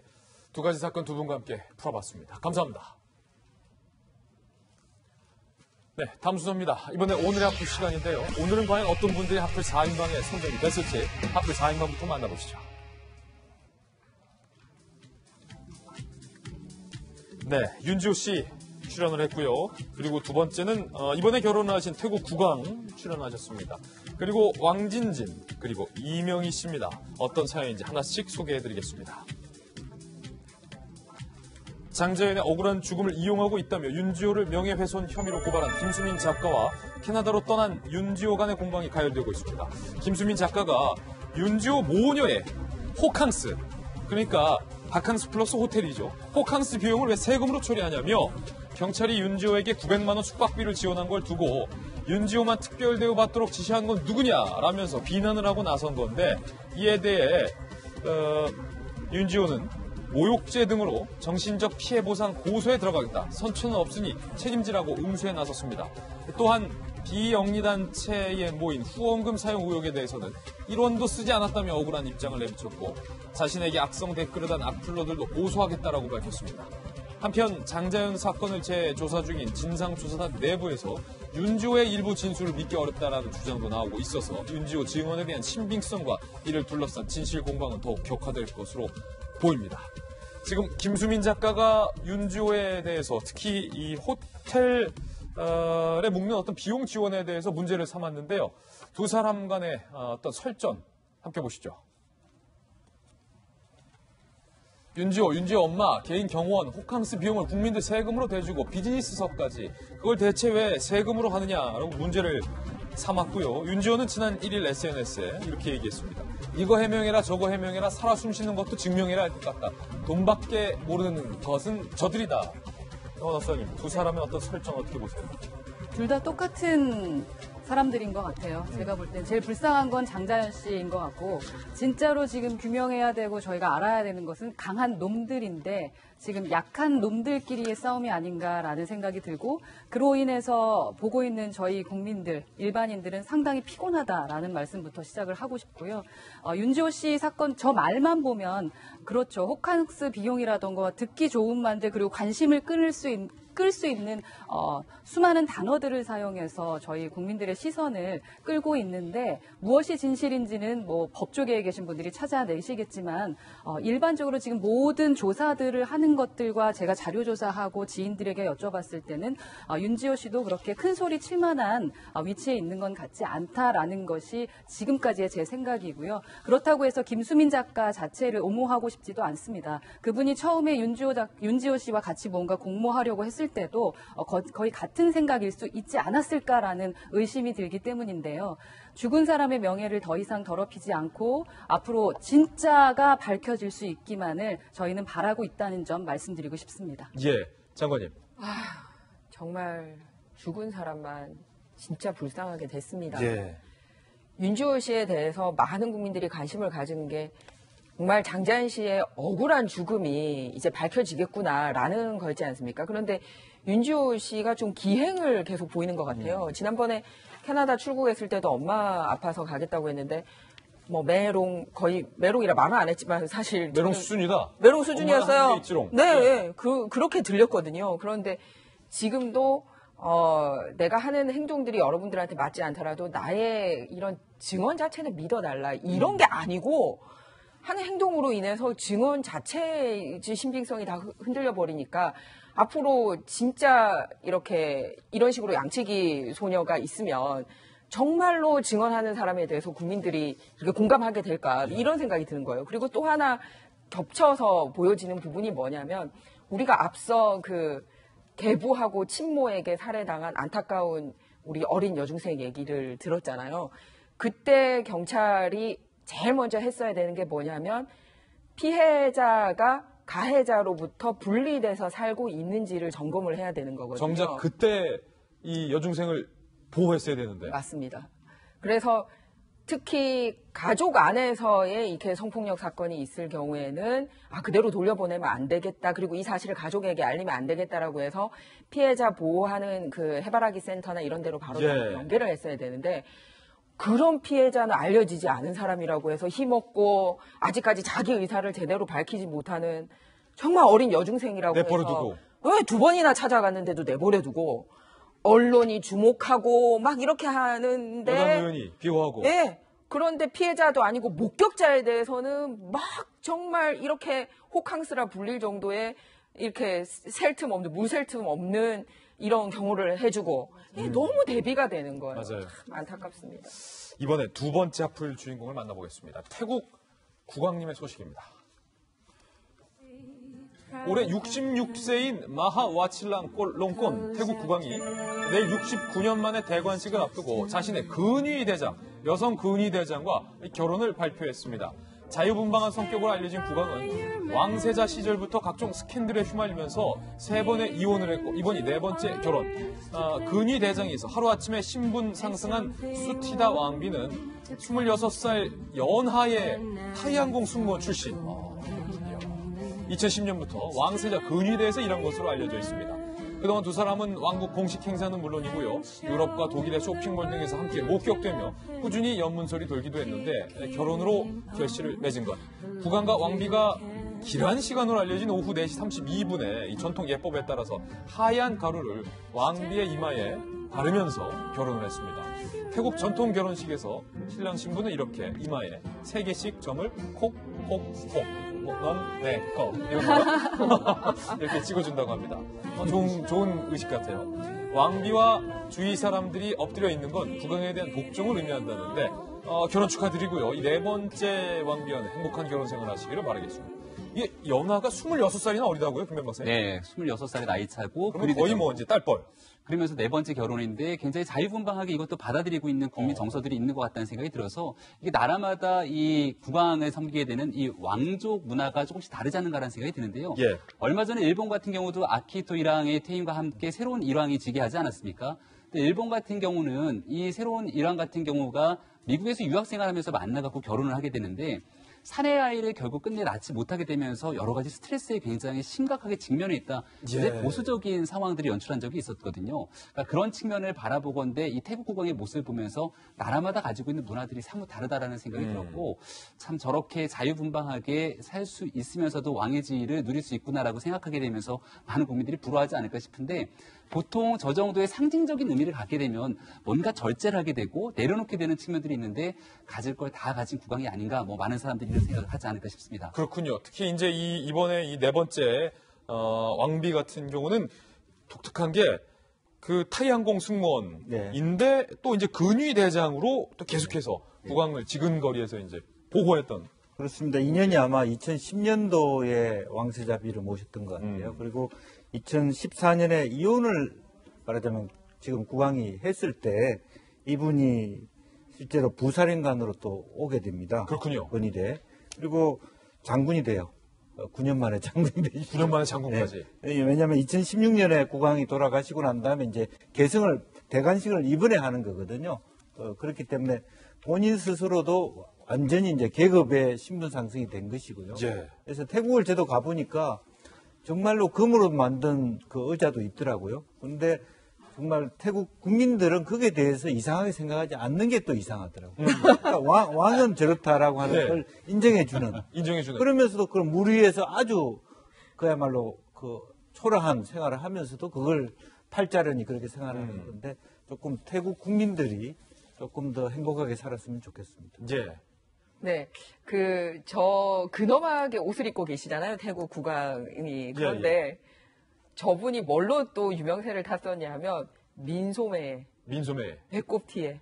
두 가지 사건 두 분과 함께 풀어봤습니다. 감사합니다. 네, 다음 순서입니다. 이번에 오늘의 하플 시간인데요. 오늘은 과연 어떤 분들이 하플 4인방에 선정이 됐을지 하플 4인방부터 만나보시죠. 네, 윤지호 씨 출연을 했고요. 그리고 두 번째는 이번에 결혼하신 태국 국왕 출연하셨습니다. 그리고 왕진진, 그리고 이명희 씨입니다. 어떤 사연인지 하나씩 소개해드리겠습니다. 장자연의 억울한 죽음을 이용하고 있다며 윤지호를 명예훼손 혐의로 고발한 김수민 작가와 캐나다로 떠난 윤지호 간의 공방이 가열되고 있습니다. 김수민 작가가 윤지호 모녀의 호캉스, 그러니까 바캉스 플러스 호텔이죠. 호캉스 비용을 왜 세금으로 처리하냐며 경찰이 윤지호에게 900만 원 숙박비를 지원한 걸 두고 윤지호만 특별 대우 받도록 지시한 건 누구냐라면서 비난을 하고 나선 건데 이에 대해 윤지호는 모욕죄 등으로 정신적 피해 보상 고소에 들어가겠다. 선처는 없으니 책임지라고 응수에 나섰습니다. 또한 비영리단체에 모인 후원금 사용 의혹에 대해서는 1원도 쓰지 않았다며 억울한 입장을 내비쳤고 자신에게 악성 댓글을 단 악플러들도 고소하겠다라고 밝혔습니다. 한편 장자연 사건을 재조사 중인 진상조사단 내부에서 윤지호의 일부 진술을 믿기 어렵다라는 주장도 나오고 있어서 윤지호 증언에 대한 신빙성과 이를 둘러싼 진실 공방은 더욱 격화될 것으로 보입니다. 지금 김수민 작가가 윤지호에 대해서 특히 이 호텔에 묵는 어떤 비용 지원에 대해서 문제를 삼았는데요. 두 사람 간의 어떤 설전 함께 보시죠. 윤지호 엄마 개인 경호원 호캉스 비용을 국민들 세금으로 대주고 비즈니스석까지 그걸 대체 왜 세금으로 하느냐라고 문제를 삼았고요. 윤지호는 지난 1일 SNS에 이렇게 얘기했습니다. 이거 해명해라 저거 해명해라 살아 숨쉬는 것도 증명해라 할 것 같다. 돈밖에 모르는 것은 저들이다. 변호사님, 두 사람의 어떤 설정 어떻게 보세요? 둘 다 똑같은 사람들인 것 같아요. 제가 볼 땐 제일 불쌍한 건 장자연 씨인 것 같고 진짜로 지금 규명해야 되고 저희가 알아야 되는 것은 강한 놈들인데 지금 약한 놈들끼리의 싸움이 아닌가라는 생각이 들고 그로 인해서 보고 있는 저희 국민들, 일반인들은 상당히 피곤하다라는 말씀부터 시작을 하고 싶고요. 윤지호 씨 사건 저 말만 보면 그렇죠. 호캉스 비용이라던가 듣기 좋은 말들 그리고 관심을 끌 끌 수 있는 수많은 단어들을 사용해서 저희 국민들의 시선을 끌고 있는데 무엇이 진실인지는 뭐 법조계에 계신 분들이 찾아내시겠지만 일반적으로 지금 모든 조사들을 하는 것들과 제가 자료 조사하고 지인들에게 여쭤봤을 때는 윤지호 씨도 그렇게 큰 소리 칠 만한 위치에 있는 건 같지 않다라는 것이 지금까지의 제 생각이고요. 그렇다고 해서 김수민 작가 자체를 옹호하고 싶지도 않습니다. 그분이 처음에 윤지호 씨와 같이 뭔가 공모하려고 했을 때도 거의 같은 생각일 수 있지 않았을까라는 의심이 들기 때문인데요. 죽은 사람의 명예를 더 이상 더럽히지 않고 앞으로 진짜가 밝혀질 수 있기만을 저희는 바라고 있다는 점 말씀드리고 싶습니다. 예, 장관님. 정말 죽은 사람만 진짜 불쌍하게 됐습니다. 예. 윤지호 씨에 대해서 많은 국민들이 관심을 가진 게 정말 장자연 씨의 억울한 죽음이 이제 밝혀지겠구나라는 거였지 않습니까? 그런데 윤지호 씨가 좀 기행을 계속 보이는 것 같아요. 지난번에 캐나다 출국했을 때도 엄마 아파서 가겠다고 했는데 뭐 거의 메롱이라 말은 안 했지만 사실 메롱 수준이다. 메롱 수준이었어요. 네, 그렇게 들렸거든요. 그런데 지금도 내가 하는 행동들이 여러분들한테 맞지 않더라도 나의 이런 증언 자체는 믿어달라. 이런 게 아니고 하는 행동으로 인해서 증언 자체의 신빙성이 다 흔들려 버리니까 앞으로 진짜 이런 식으로 양치기 소녀가 있으면 정말로 증언하는 사람에 대해서 국민들이 이렇게 공감하게 될까 이런 생각이 드는 거예요. 그리고 또 하나 겹쳐서 보여지는 부분이 뭐냐면 우리가 앞서 계부하고 친모에게 살해당한 안타까운 우리 어린 여중생 얘기를 들었잖아요. 그때 경찰이 제일 먼저 했어야 되는 게 뭐냐면 피해자가 가해자로부터 분리돼서 살고 있는지를 점검을 해야 되는 거거든요. 정작 그때 이 여중생을 보호했어야 되는데. 맞습니다. 그래서 특히 가족 안에서의 이렇게 성폭력 사건이 있을 경우에는 그대로 돌려보내면 안 되겠다. 그리고 이 사실을 가족에게 알리면 안 되겠다라고 해서 피해자 보호하는 해바라기 센터나 이런 데로 바로 연계를 했어야 되는데 그런 피해자는 알려지지 않은 사람이라고 해서 힘없고 아직까지 자기 의사를 제대로 밝히지 못하는 정말 어린 여중생이라고 내버려두고. 해서 왜 2번이나 찾아갔는데도 내버려두고 언론이 주목하고 막 이렇게 하는데 여당 의원이 비호하고. 네. 그런데 피해자도 아니고 목격자에 대해서는 막 정말 이렇게 호캉스라 불릴 정도의 이렇게 물샐 틈 없는 이런 경우를 해주고 너무 대비가 되는 거예요. 맞아요. 참 안타깝습니다. 이번에 두 번째 하풀 주인공을 만나보겠습니다. 태국 국왕님의 소식입니다. 올해 66세인 마하 와칠랑롱권 태국 국왕이 내일 69년 만에 대관식을 앞두고 자신의 근위대장, 여성 근위대장과 결혼을 발표했습니다. 자유분방한 성격으로 알려진 국왕은 왕세자 시절부터 각종 스캔들에 휘말리면서 3번의 이혼을 했고 이번이 4번째 결혼. 근위대장에서 하루아침에 신분 상승한 수티다 왕비는 26살 연하의 타이항공 승무원 출신. 2010년부터 왕세자 근위대에서 일한 것으로 알려져 있습니다. 그동안 두 사람은 왕국 공식 행사는 물론이고요. 유럽과 독일의 쇼핑몰 등에서 함께 목격되며 꾸준히 연문설이 돌기도 했는데 결혼으로 결실을 맺은 것. 국왕과 왕비가 길한 시간으로 알려진 오후 4시 32분에 이 전통 예법에 따라서 하얀 가루를 왕비의 이마에 바르면서 결혼을 했습니다. 태국 전통 결혼식에서 신랑 신부는 이렇게 이마에 3개씩 점을 콕콕콕 넌 내 거 이렇게 찍어준다고 합니다. 좋은 의식 같아요. 왕비와 주위 사람들이 엎드려 있는 건 국왕에 대한 복종을 의미한다는데 결혼 축하드리고요. 이 4번째 왕비와는 행복한 결혼 생활 하시기를 바라겠습니다. 이게 연하가 26살이나 어리다고요, 김명 박사님? 네, 26살의 나이 차고. 그러면 거의 이제 딸뻘. 그러면서 4번째 결혼인데 굉장히 자유분방하게 이것도 받아들이고 있는 국민 정서들이 있는 것 같다는 생각이 들어서 이게 나라마다 이 국왕을 섬기게 되는 이 왕족 문화가 조금씩 다르지 않은가라는 생각이 드는데요. 예. 얼마 전에 일본 같은 경우도 아키히토 일왕의 퇴임과 함께 새로운 일왕이 즉위하지 않았습니까? 근데 일본 같은 경우는 이 새로운 일왕 같은 경우가 미국에서 유학생활하면서 만나갖고 결혼을 하게 되는데 사내 결국 끝내 낳지 못하게 되면서 여러 가지 스트레스에 굉장히 심각하게 직면해 있다. 굉장히 보수적인 상황들이 연출한 적이 있었거든요. 그러니까 그런 측면을 바라보건대 이 태국 국왕의 모습을 보면서 나라마다 가지고 있는 문화들이 사뭇 다르다라는 생각이 들었고 참 저렇게 자유분방하게 살 수 있으면서도 왕의 지위를 누릴 수 있구나라고 생각하게 되면서 많은 국민들이 부러워하지 않을까 싶은데 보통 저 정도의 상징적인 의미를 갖게 되면 뭔가 절제를 하게 되고 내려놓게 되는 측면들이 있는데 가질 걸 다 가진 국왕이 아닌가 뭐 많은 사람들이 이런 생각을 하지 않을까 싶습니다. 그렇군요. 특히 이제 이번에 이 네 번째 왕비 같은 경우는 독특한 게 그 타이항공 승무원인데 또 이제 근위 대장으로 또 계속해서 국왕을 지근거리에서 이제 보호했던. 그렇습니다. 2년이 아마 2010년도에 왕세자비를 모셨던 것 같아요. 그리고 2014년에 이혼을 말하자면 지금 국왕이 했을 때 이분이 실제로 부사령관으로 또 오게 됩니다. 그렇군요. 건의대. 그리고 장군이 돼요. 9년 만에 장군이 되시죠. 9년 만에 장군까지. 네. 왜냐하면 2016년에 국왕이 돌아가시고 난 다음에 이제 대관식을 이번에 하는 거거든요. 그렇기 때문에 본인 스스로도 완전히 이제 계급의 신분 상승이 된 것이고요. 그래서 태국을 저도 가보니까 정말로 금으로 만든 그 의자도 있더라고요. 그런데 정말 태국 국민들은 그게 대해서 이상하게 생각하지 않는 게 또 이상하더라고요. 그러니까 왕은 저렇다라고 하는 걸 인정해주는. 그러면서도 그 물 위에서 아주 그야말로 그 초라한 생활을 하면서도 그걸 팔자련이 그렇게 생활하는 건데 조금 태국 국민들이 조금 더 행복하게 살았으면 좋겠습니다. 네. 근엄하게 옷을 입고 계시잖아요. 태국 국왕이. 그런데 저분이 뭘로 또 유명세를 탔었냐 하면 민소매. 배꼽티에.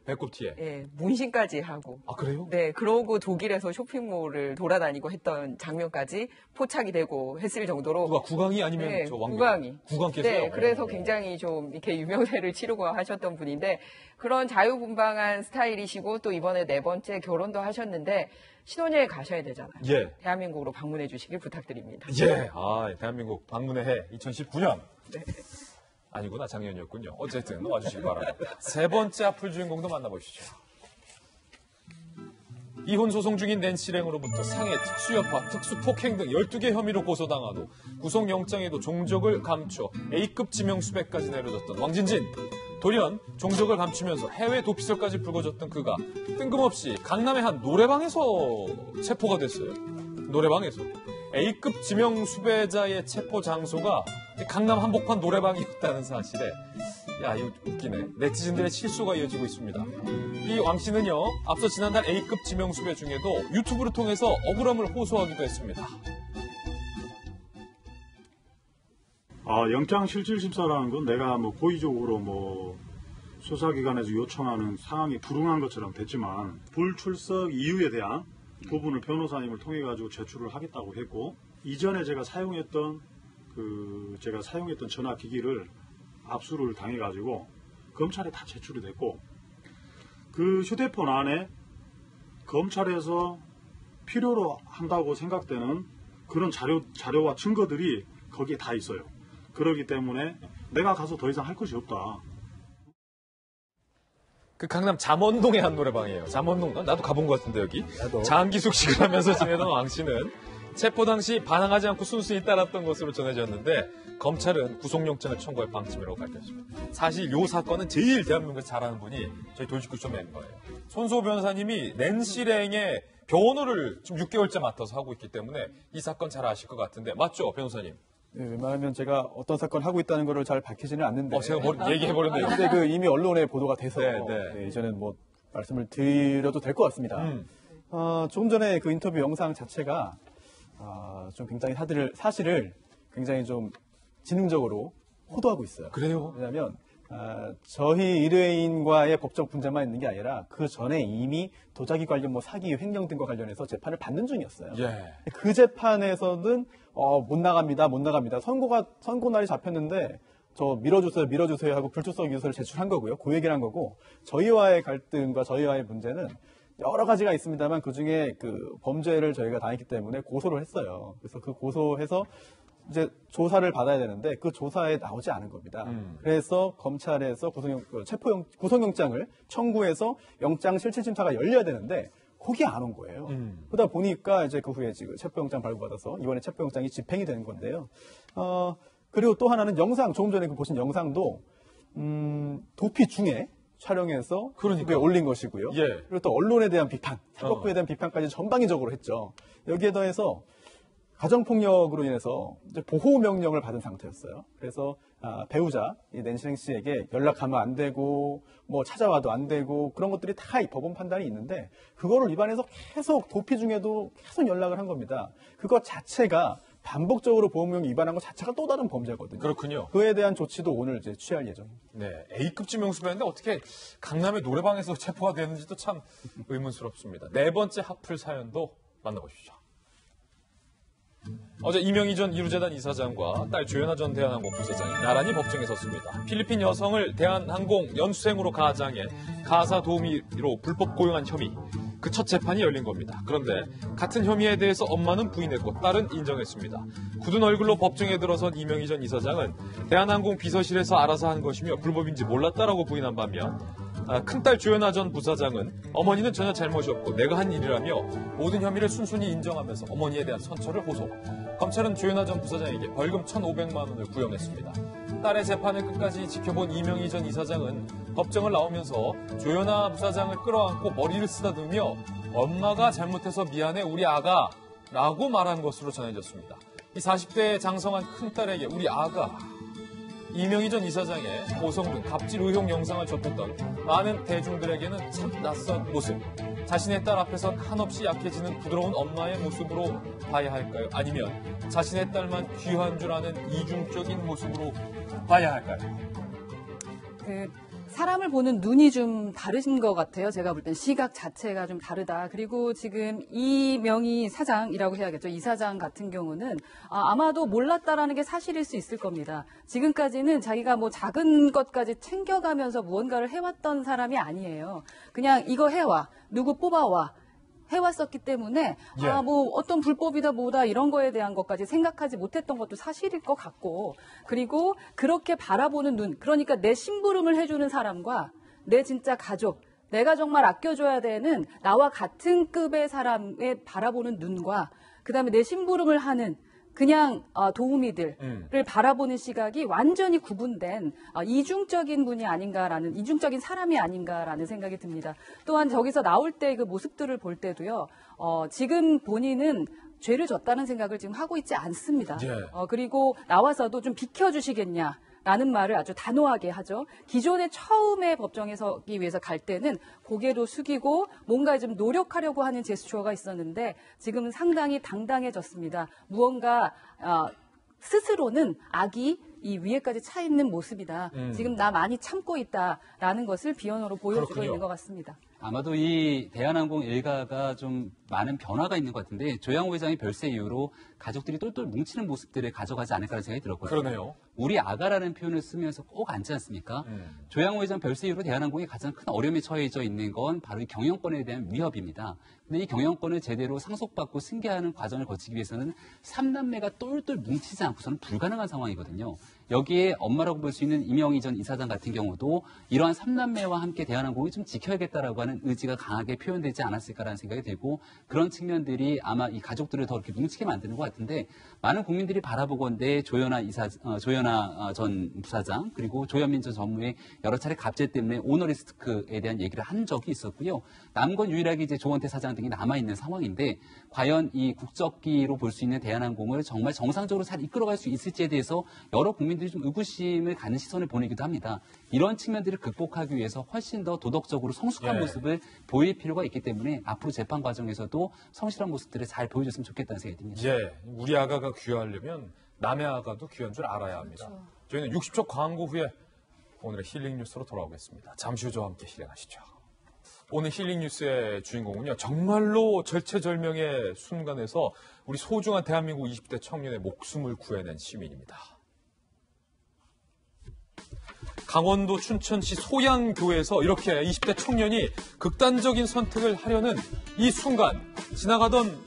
예, 문신까지 하고. 아, 그래요? 네, 그러고 독일에서 쇼핑몰을 돌아다니고 했던 장면까지 포착이 되고 했을 정도로. 누가 국왕이 아니면 네, 저 왕비? 국왕이. 국왕께서요? 네, 그래서 굉장히 좀 이렇게 유명세를 치르고 하셨던 분인데 그런 자유분방한 스타일이시고 또 이번에 네 번째 결혼도 하셨는데 신혼여행 가셔야 되잖아요. 대한민국으로 방문해 주시길 부탁드립니다. 대한민국 방문의 해 2019년. 아니구나, 작년이었군요. 어쨌든 와주시기 바랍니다. 세 번째 앞을 주인공도 만나보시죠. 이혼 소송 중인 낸시 랭으로부터 상해, 특수여파, 특수폭행 등 12개 혐의로 고소당한 후 구속영장에도 종족을 감춰 A급 지명수배까지 내려졌던 왕진진. 돌연 종족을 감추면서 해외 도피설까지 불거졌던 그가 뜬금없이 강남의 한 노래방에서 체포가 됐어요. 노래방에서. A급 지명수배자의 체포 장소가 강남 한복판 노래방이었다는 사실에 이거 웃기네. 네티즌들의 실소가 이어지고 있습니다. 이 왕 씨는요, 앞서 지난달 A급 지명수배 중에도 유튜브를 통해서 억울함을 호소하기도 했습니다. 영장실질심사라는 건 내가 고의적으로 수사기관에서 요청하는 상황이 불응한 것처럼 됐지만 불출석 이유에 대한 부분을 변호사님을 통해 가지고 제출을 하겠다고 했고 이전에 제가 사용했던 전화기기를 압수를 당해 가지고 검찰에 다 제출이 됐고 그 휴대폰 안에 검찰에서 필요로 한다고 생각되는 그런 자료와 증거들이 거기에 다 있어요. 그렇기 때문에 내가 가서 더 이상 할 것이 없다. 그 강남 잠원동의 한 노래방이에요. 잠원동, 나도 가본 것 같은데 여기. 장기숙식을 하면서 지내던 왕 씨는 체포 당시 반항하지 않고 순순히 따랐던 것으로 전해졌는데 검찰은 구속영장을 청구할 방침이라고 밝혔습니다. 사실 이 사건은 제일 대한민국에서 잘하는 분이 저희 돌직구쇼 멤버예요. 손소 변호사님이 낸시 랭의 변호를 지금 6개월째 맡아서 하고 있기 때문에 이 사건 잘 아실 것 같은데 맞죠, 변호사님? 네, 웬만하면 제가 어떤 사건 하고 있다는 거를 잘 밝히지는 않는데. 제가 얘기해버렸네요. 근데 이미 언론에 보도가 돼서 이제는 말씀을 드려도 될 것 같습니다. 조금 전에 그 인터뷰 영상 자체가 좀 굉장히 사실을 굉장히 좀 지능적으로 호도하고 있어요. 그래요? 왜냐하면 저희 의뢰인과의 법적 분쟁만 있는 게 아니라 그 전에 이미 도자기 관련 사기, 횡령 등과 관련해서 재판을 받는 중이었어요. 그 재판에서는 못 나갑니다. 선고 날이 잡혔는데 저 밀어주세요 하고 불출석 유서를 제출한 거고요. 그 얘기를 한 거고 저희와의 갈등과 저희와의 문제는 여러 가지가 있습니다만 그중에 그 범죄를 저희가 당했기 때문에 고소를 했어요. 그래서 그 고소해서 이제 조사를 받아야 되는데 그 조사에 나오지 않은 겁니다. 그래서 검찰에서 구속영장을 청구해서 영장 실질심사가 열려야 되는데 거기 안 온 거예요. 그러다 보니까 이제 그 후에 지금 체포영장 발부받아서 이번에 체포영장이 집행이 되는 건데요. 그리고 또 하나는 영상, 조금 전에 보신 영상도 도피 중에 촬영해서 그에 올린 것이고요. 예. 그리고 또 언론에 대한 비판, 사법부에 대한 비판까지 전방위적으로 했죠. 여기에 더해서 가정폭력으로 인해서 이제 보호 명령을 받은 상태였어요. 그래서 배우자 낸시랭 씨에게 연락하면 안 되고 뭐 찾아와도 안 되고 그런 것들이 다 이 법원 판단이 있는데 그거를 위반해서 계속 도피 중에도 계속 연락을 한 겁니다. 그것 자체가 반복적으로 보호명 위반한 것 자체가 또 다른 범죄거든요. 그렇군요. 그에 대한 조치도 오늘 이제 취할 예정입니다. 네, A급 지명수배인데 어떻게 강남의 노래방에서 체포가 되는지도 참 의문스럽습니다. 네 번째 하플 사연도 만나보시죠. 어제 이명희 전 이루재단 이사장과 딸 조현아 전 대한항공 부사장이 나란히 법정에 섰습니다. 필리핀 여성을 대한항공 연수생으로 가장해 가사 도우미로 불법 고용한 혐의. 그 첫 재판이 열린 겁니다. 그런데 같은 혐의에 대해서 엄마는 부인했고 딸은 인정했습니다. 굳은 얼굴로 법정에 들어선 이명희 전 이사장은 대한항공 비서실에서 알아서 한 것이며 불법인지 몰랐다라고 부인한 반면 큰딸 조현아 전 부사장은 어머니는 전혀 잘못이 없고 내가 한 일이라며 모든 혐의를 순순히 인정하면서 어머니에 대한 선처를 호소. 검찰은 조현아 전 부사장에게 벌금 1,500만 원을 구형했습니다. 딸의 재판을 끝까지 지켜본 이명희 전 이사장은 법정을 나오면서 조현아 부사장을 끌어안고 머리를 쓰다듬으며 엄마가 잘못해서 미안해 우리 아가 라고 말한 것으로 전해졌습니다. 이 40대 장성한 큰딸에게 우리 아가 이명희 전 이사장의 고성능 갑질 의혹 영상을 접했던 많은 대중들에게는 참 낯선 모습. 자신의 딸 앞에선 한없이 약해지는 부드러운 엄마의 모습으로 봐야 할까요? 아니면 자신의 딸만 귀한 줄 아는 이중적인 모습으로 봐야 할까요? 사람을 보는 눈이 좀 다르신 것 같아요. 제가 볼 땐 시각 자체가 좀 다르다. 그리고 지금 이명희 사장이라고 해야겠죠. 이 사장 같은 경우는 아마도 몰랐다라는 게 사실일 수 있을 겁니다. 지금까지는 자기가 뭐 작은 것까지 챙겨가면서 무언가를 해왔던 사람이 아니에요. 그냥 이거 해와, 누구 뽑아와. 해왔었기 때문에 뭐 어떤 불법이다 뭐다 이런 거에 대한 것까지 생각하지 못했던 것도 사실일 것 같고 그리고 그렇게 바라보는 눈 그러니까 내 심부름을 해주는 사람과 내 진짜 가족 내가 정말 아껴줘야 되는 나와 같은 급의 사람의 바라보는 눈과 그다음에 내 심부름을 하는 그냥 도우미들을 바라보는 시각이 완전히 구분된 이중적인 분이 아닌가라는 이중적인 사람이 아닌가라는 생각이 듭니다. 또한 저기서 나올 때 그 모습들을 볼 때도요. 지금 본인은 죄를 졌다는 생각을 지금 하고 있지 않습니다. 그리고 나와서도 좀 비켜주시겠냐. 라는 말을 아주 단호하게 하죠. 기존에 처음에 법정에 서기 위해서 갈 때는 고개도 숙이고 뭔가 좀 노력하려고 하는 제스처가 있었는데 지금은 상당히 당당해졌습니다. 무언가 스스로는 악이 이 위에까지 차 있는 모습이다. 지금 나 많이 참고 있다라는 것을 비언어로 보여주고 그렇군요. 있는 것 같습니다. 아마도 이 대한항공 일가가 좀 많은 변화가 있는 것 같은데 조양호 회장의 별세 이후로 가족들이 똘똘 뭉치는 모습들을 가져가지 않을까라는 생각이 들었거든요. 그러네요. 우리 아가라는 표현을 쓰면서 꼭 앉지 않습니까? 조양호 회장 별세 이후로 대한항공이 가장 큰 어려움에 처해져 있는 건 바로 이 경영권에 대한 위협입니다. 근데 이 경영권을 제대로 상속받고 승계하는 과정을 거치기 위해서는 3남매가 똘똘 뭉치지 않고서는 불가능한 상황이거든요. 여기에 엄마라고 볼 수 있는 이명희 전 이사장 같은 경우도 이러한 3남매와 함께 대한항공이 좀 지켜야겠다라고 하는 의지가 강하게 표현되지 않았을까라는 생각이 들고 그런 측면들이 아마 이 가족들을 더 이렇게 뭉치게 만드는 것 같은데 많은 국민들이 바라보건대 조현아 전 부사장 그리고 조현민 전 전무의 여러 차례 갑질 때문에 오너리스크에 대한 얘기를 한 적이 있었고요. 남건 유일하게 이제 조원태 사장 등이 남아있는 상황인데 과연 이 국적기로 볼 수 있는 대한항공을 정말 정상적으로 잘 이끌어갈 수 있을지에 대해서 여러 국민들이 좀 의구심을 가는 시선을 보내기도 합니다. 이런 측면들을 극복하기 위해서 훨씬 더 도덕적으로 성숙한 모습을 보일 필요가 있기 때문에 앞으로 재판 과정에서도 성실한 모습들을 잘 보여줬으면 좋겠다는 생각이 듭니다. 우리 아가가 귀하려면 남의 아가도 귀한 줄 알아야 합니다. 그렇죠. 저희는 60초 광고 후에 오늘의 힐링 뉴스로 돌아오겠습니다. 잠시 후 저와 함께 실행하시죠. 오늘 힐링 뉴스의 주인공은요. 정말로 절체절명의 순간에서 우리 소중한 대한민국 20대 청년의 목숨을 구해낸 시민입니다. 강원도 춘천시 소양교에서 이렇게 20대 청년이 극단적인 선택을 하려는 이 순간 지나가던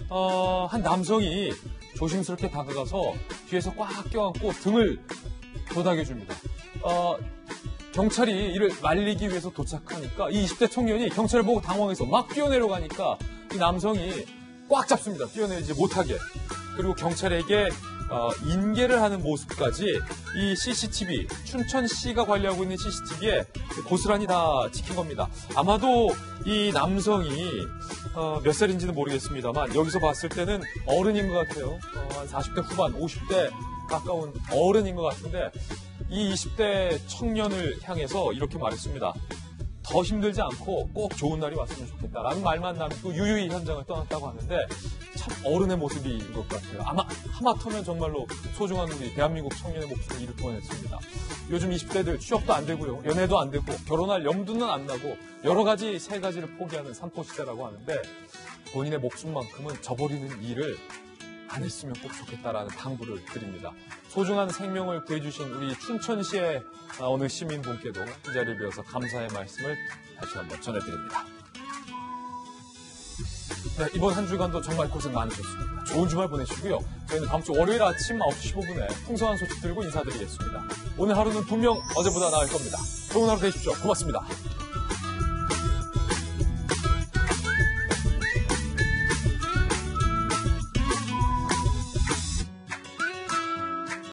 한 남성이 조심스럽게 다가가서 뒤에서 꽉 껴안고 등을 도닥여줍니다. 경찰이 이를 말리기 위해서 도착하니까 이 20대 청년이 경찰을 보고 당황해서 막 뛰어내려가니까 이 남성이 꽉 잡습니다. 뛰어내리지 못하게. 그리고 경찰에게 인계를 하는 모습까지 이 CCTV, 춘천시가 관리하고 있는 CCTV에 고스란히 다 찍힌 겁니다. 아마도 이 남성이 몇 살인지는 모르겠습니다만 여기서 봤을 때는 어른인 것 같아요. 한 40대 후반, 50대 가까운 어른인 것 같은데 이 20대 청년을 향해서 이렇게 말했습니다. 더 힘들지 않고 꼭 좋은 날이 왔으면 좋겠다라는 말만 남기고 유유히 현장을 떠났다고 하는데 참 어른의 모습인 것 같아요. 아마 하마터면 정말로 소중한 우리 대한민국 청년의 목숨을 잃을 뻔했습니다. 요즘 20대들 취업도 안 되고요. 연애도 안 되고 결혼할 염두는 안 나고 여러 가지 세 가지를 포기하는 산포시대라고 하는데 본인의 목숨만큼은 저버리는 일을 안 했으면 꼭 좋겠다라는 당부를 드립니다. 소중한 생명을 구해주신 우리 춘천시의 어느 시민분께도 이 자리를 빌어서 감사의 말씀을 다시 한번 전해드립니다. 네, 이번 한 주간도 정말 고생 많으셨습니다. 좋은 주말 보내시고요. 저희는 다음 주 월요일 아침 9시 15분에 풍성한 소식 들고 인사드리겠습니다. 오늘 하루는 분명 어제보다 나을 겁니다. 좋은 하루 되십시오. 고맙습니다.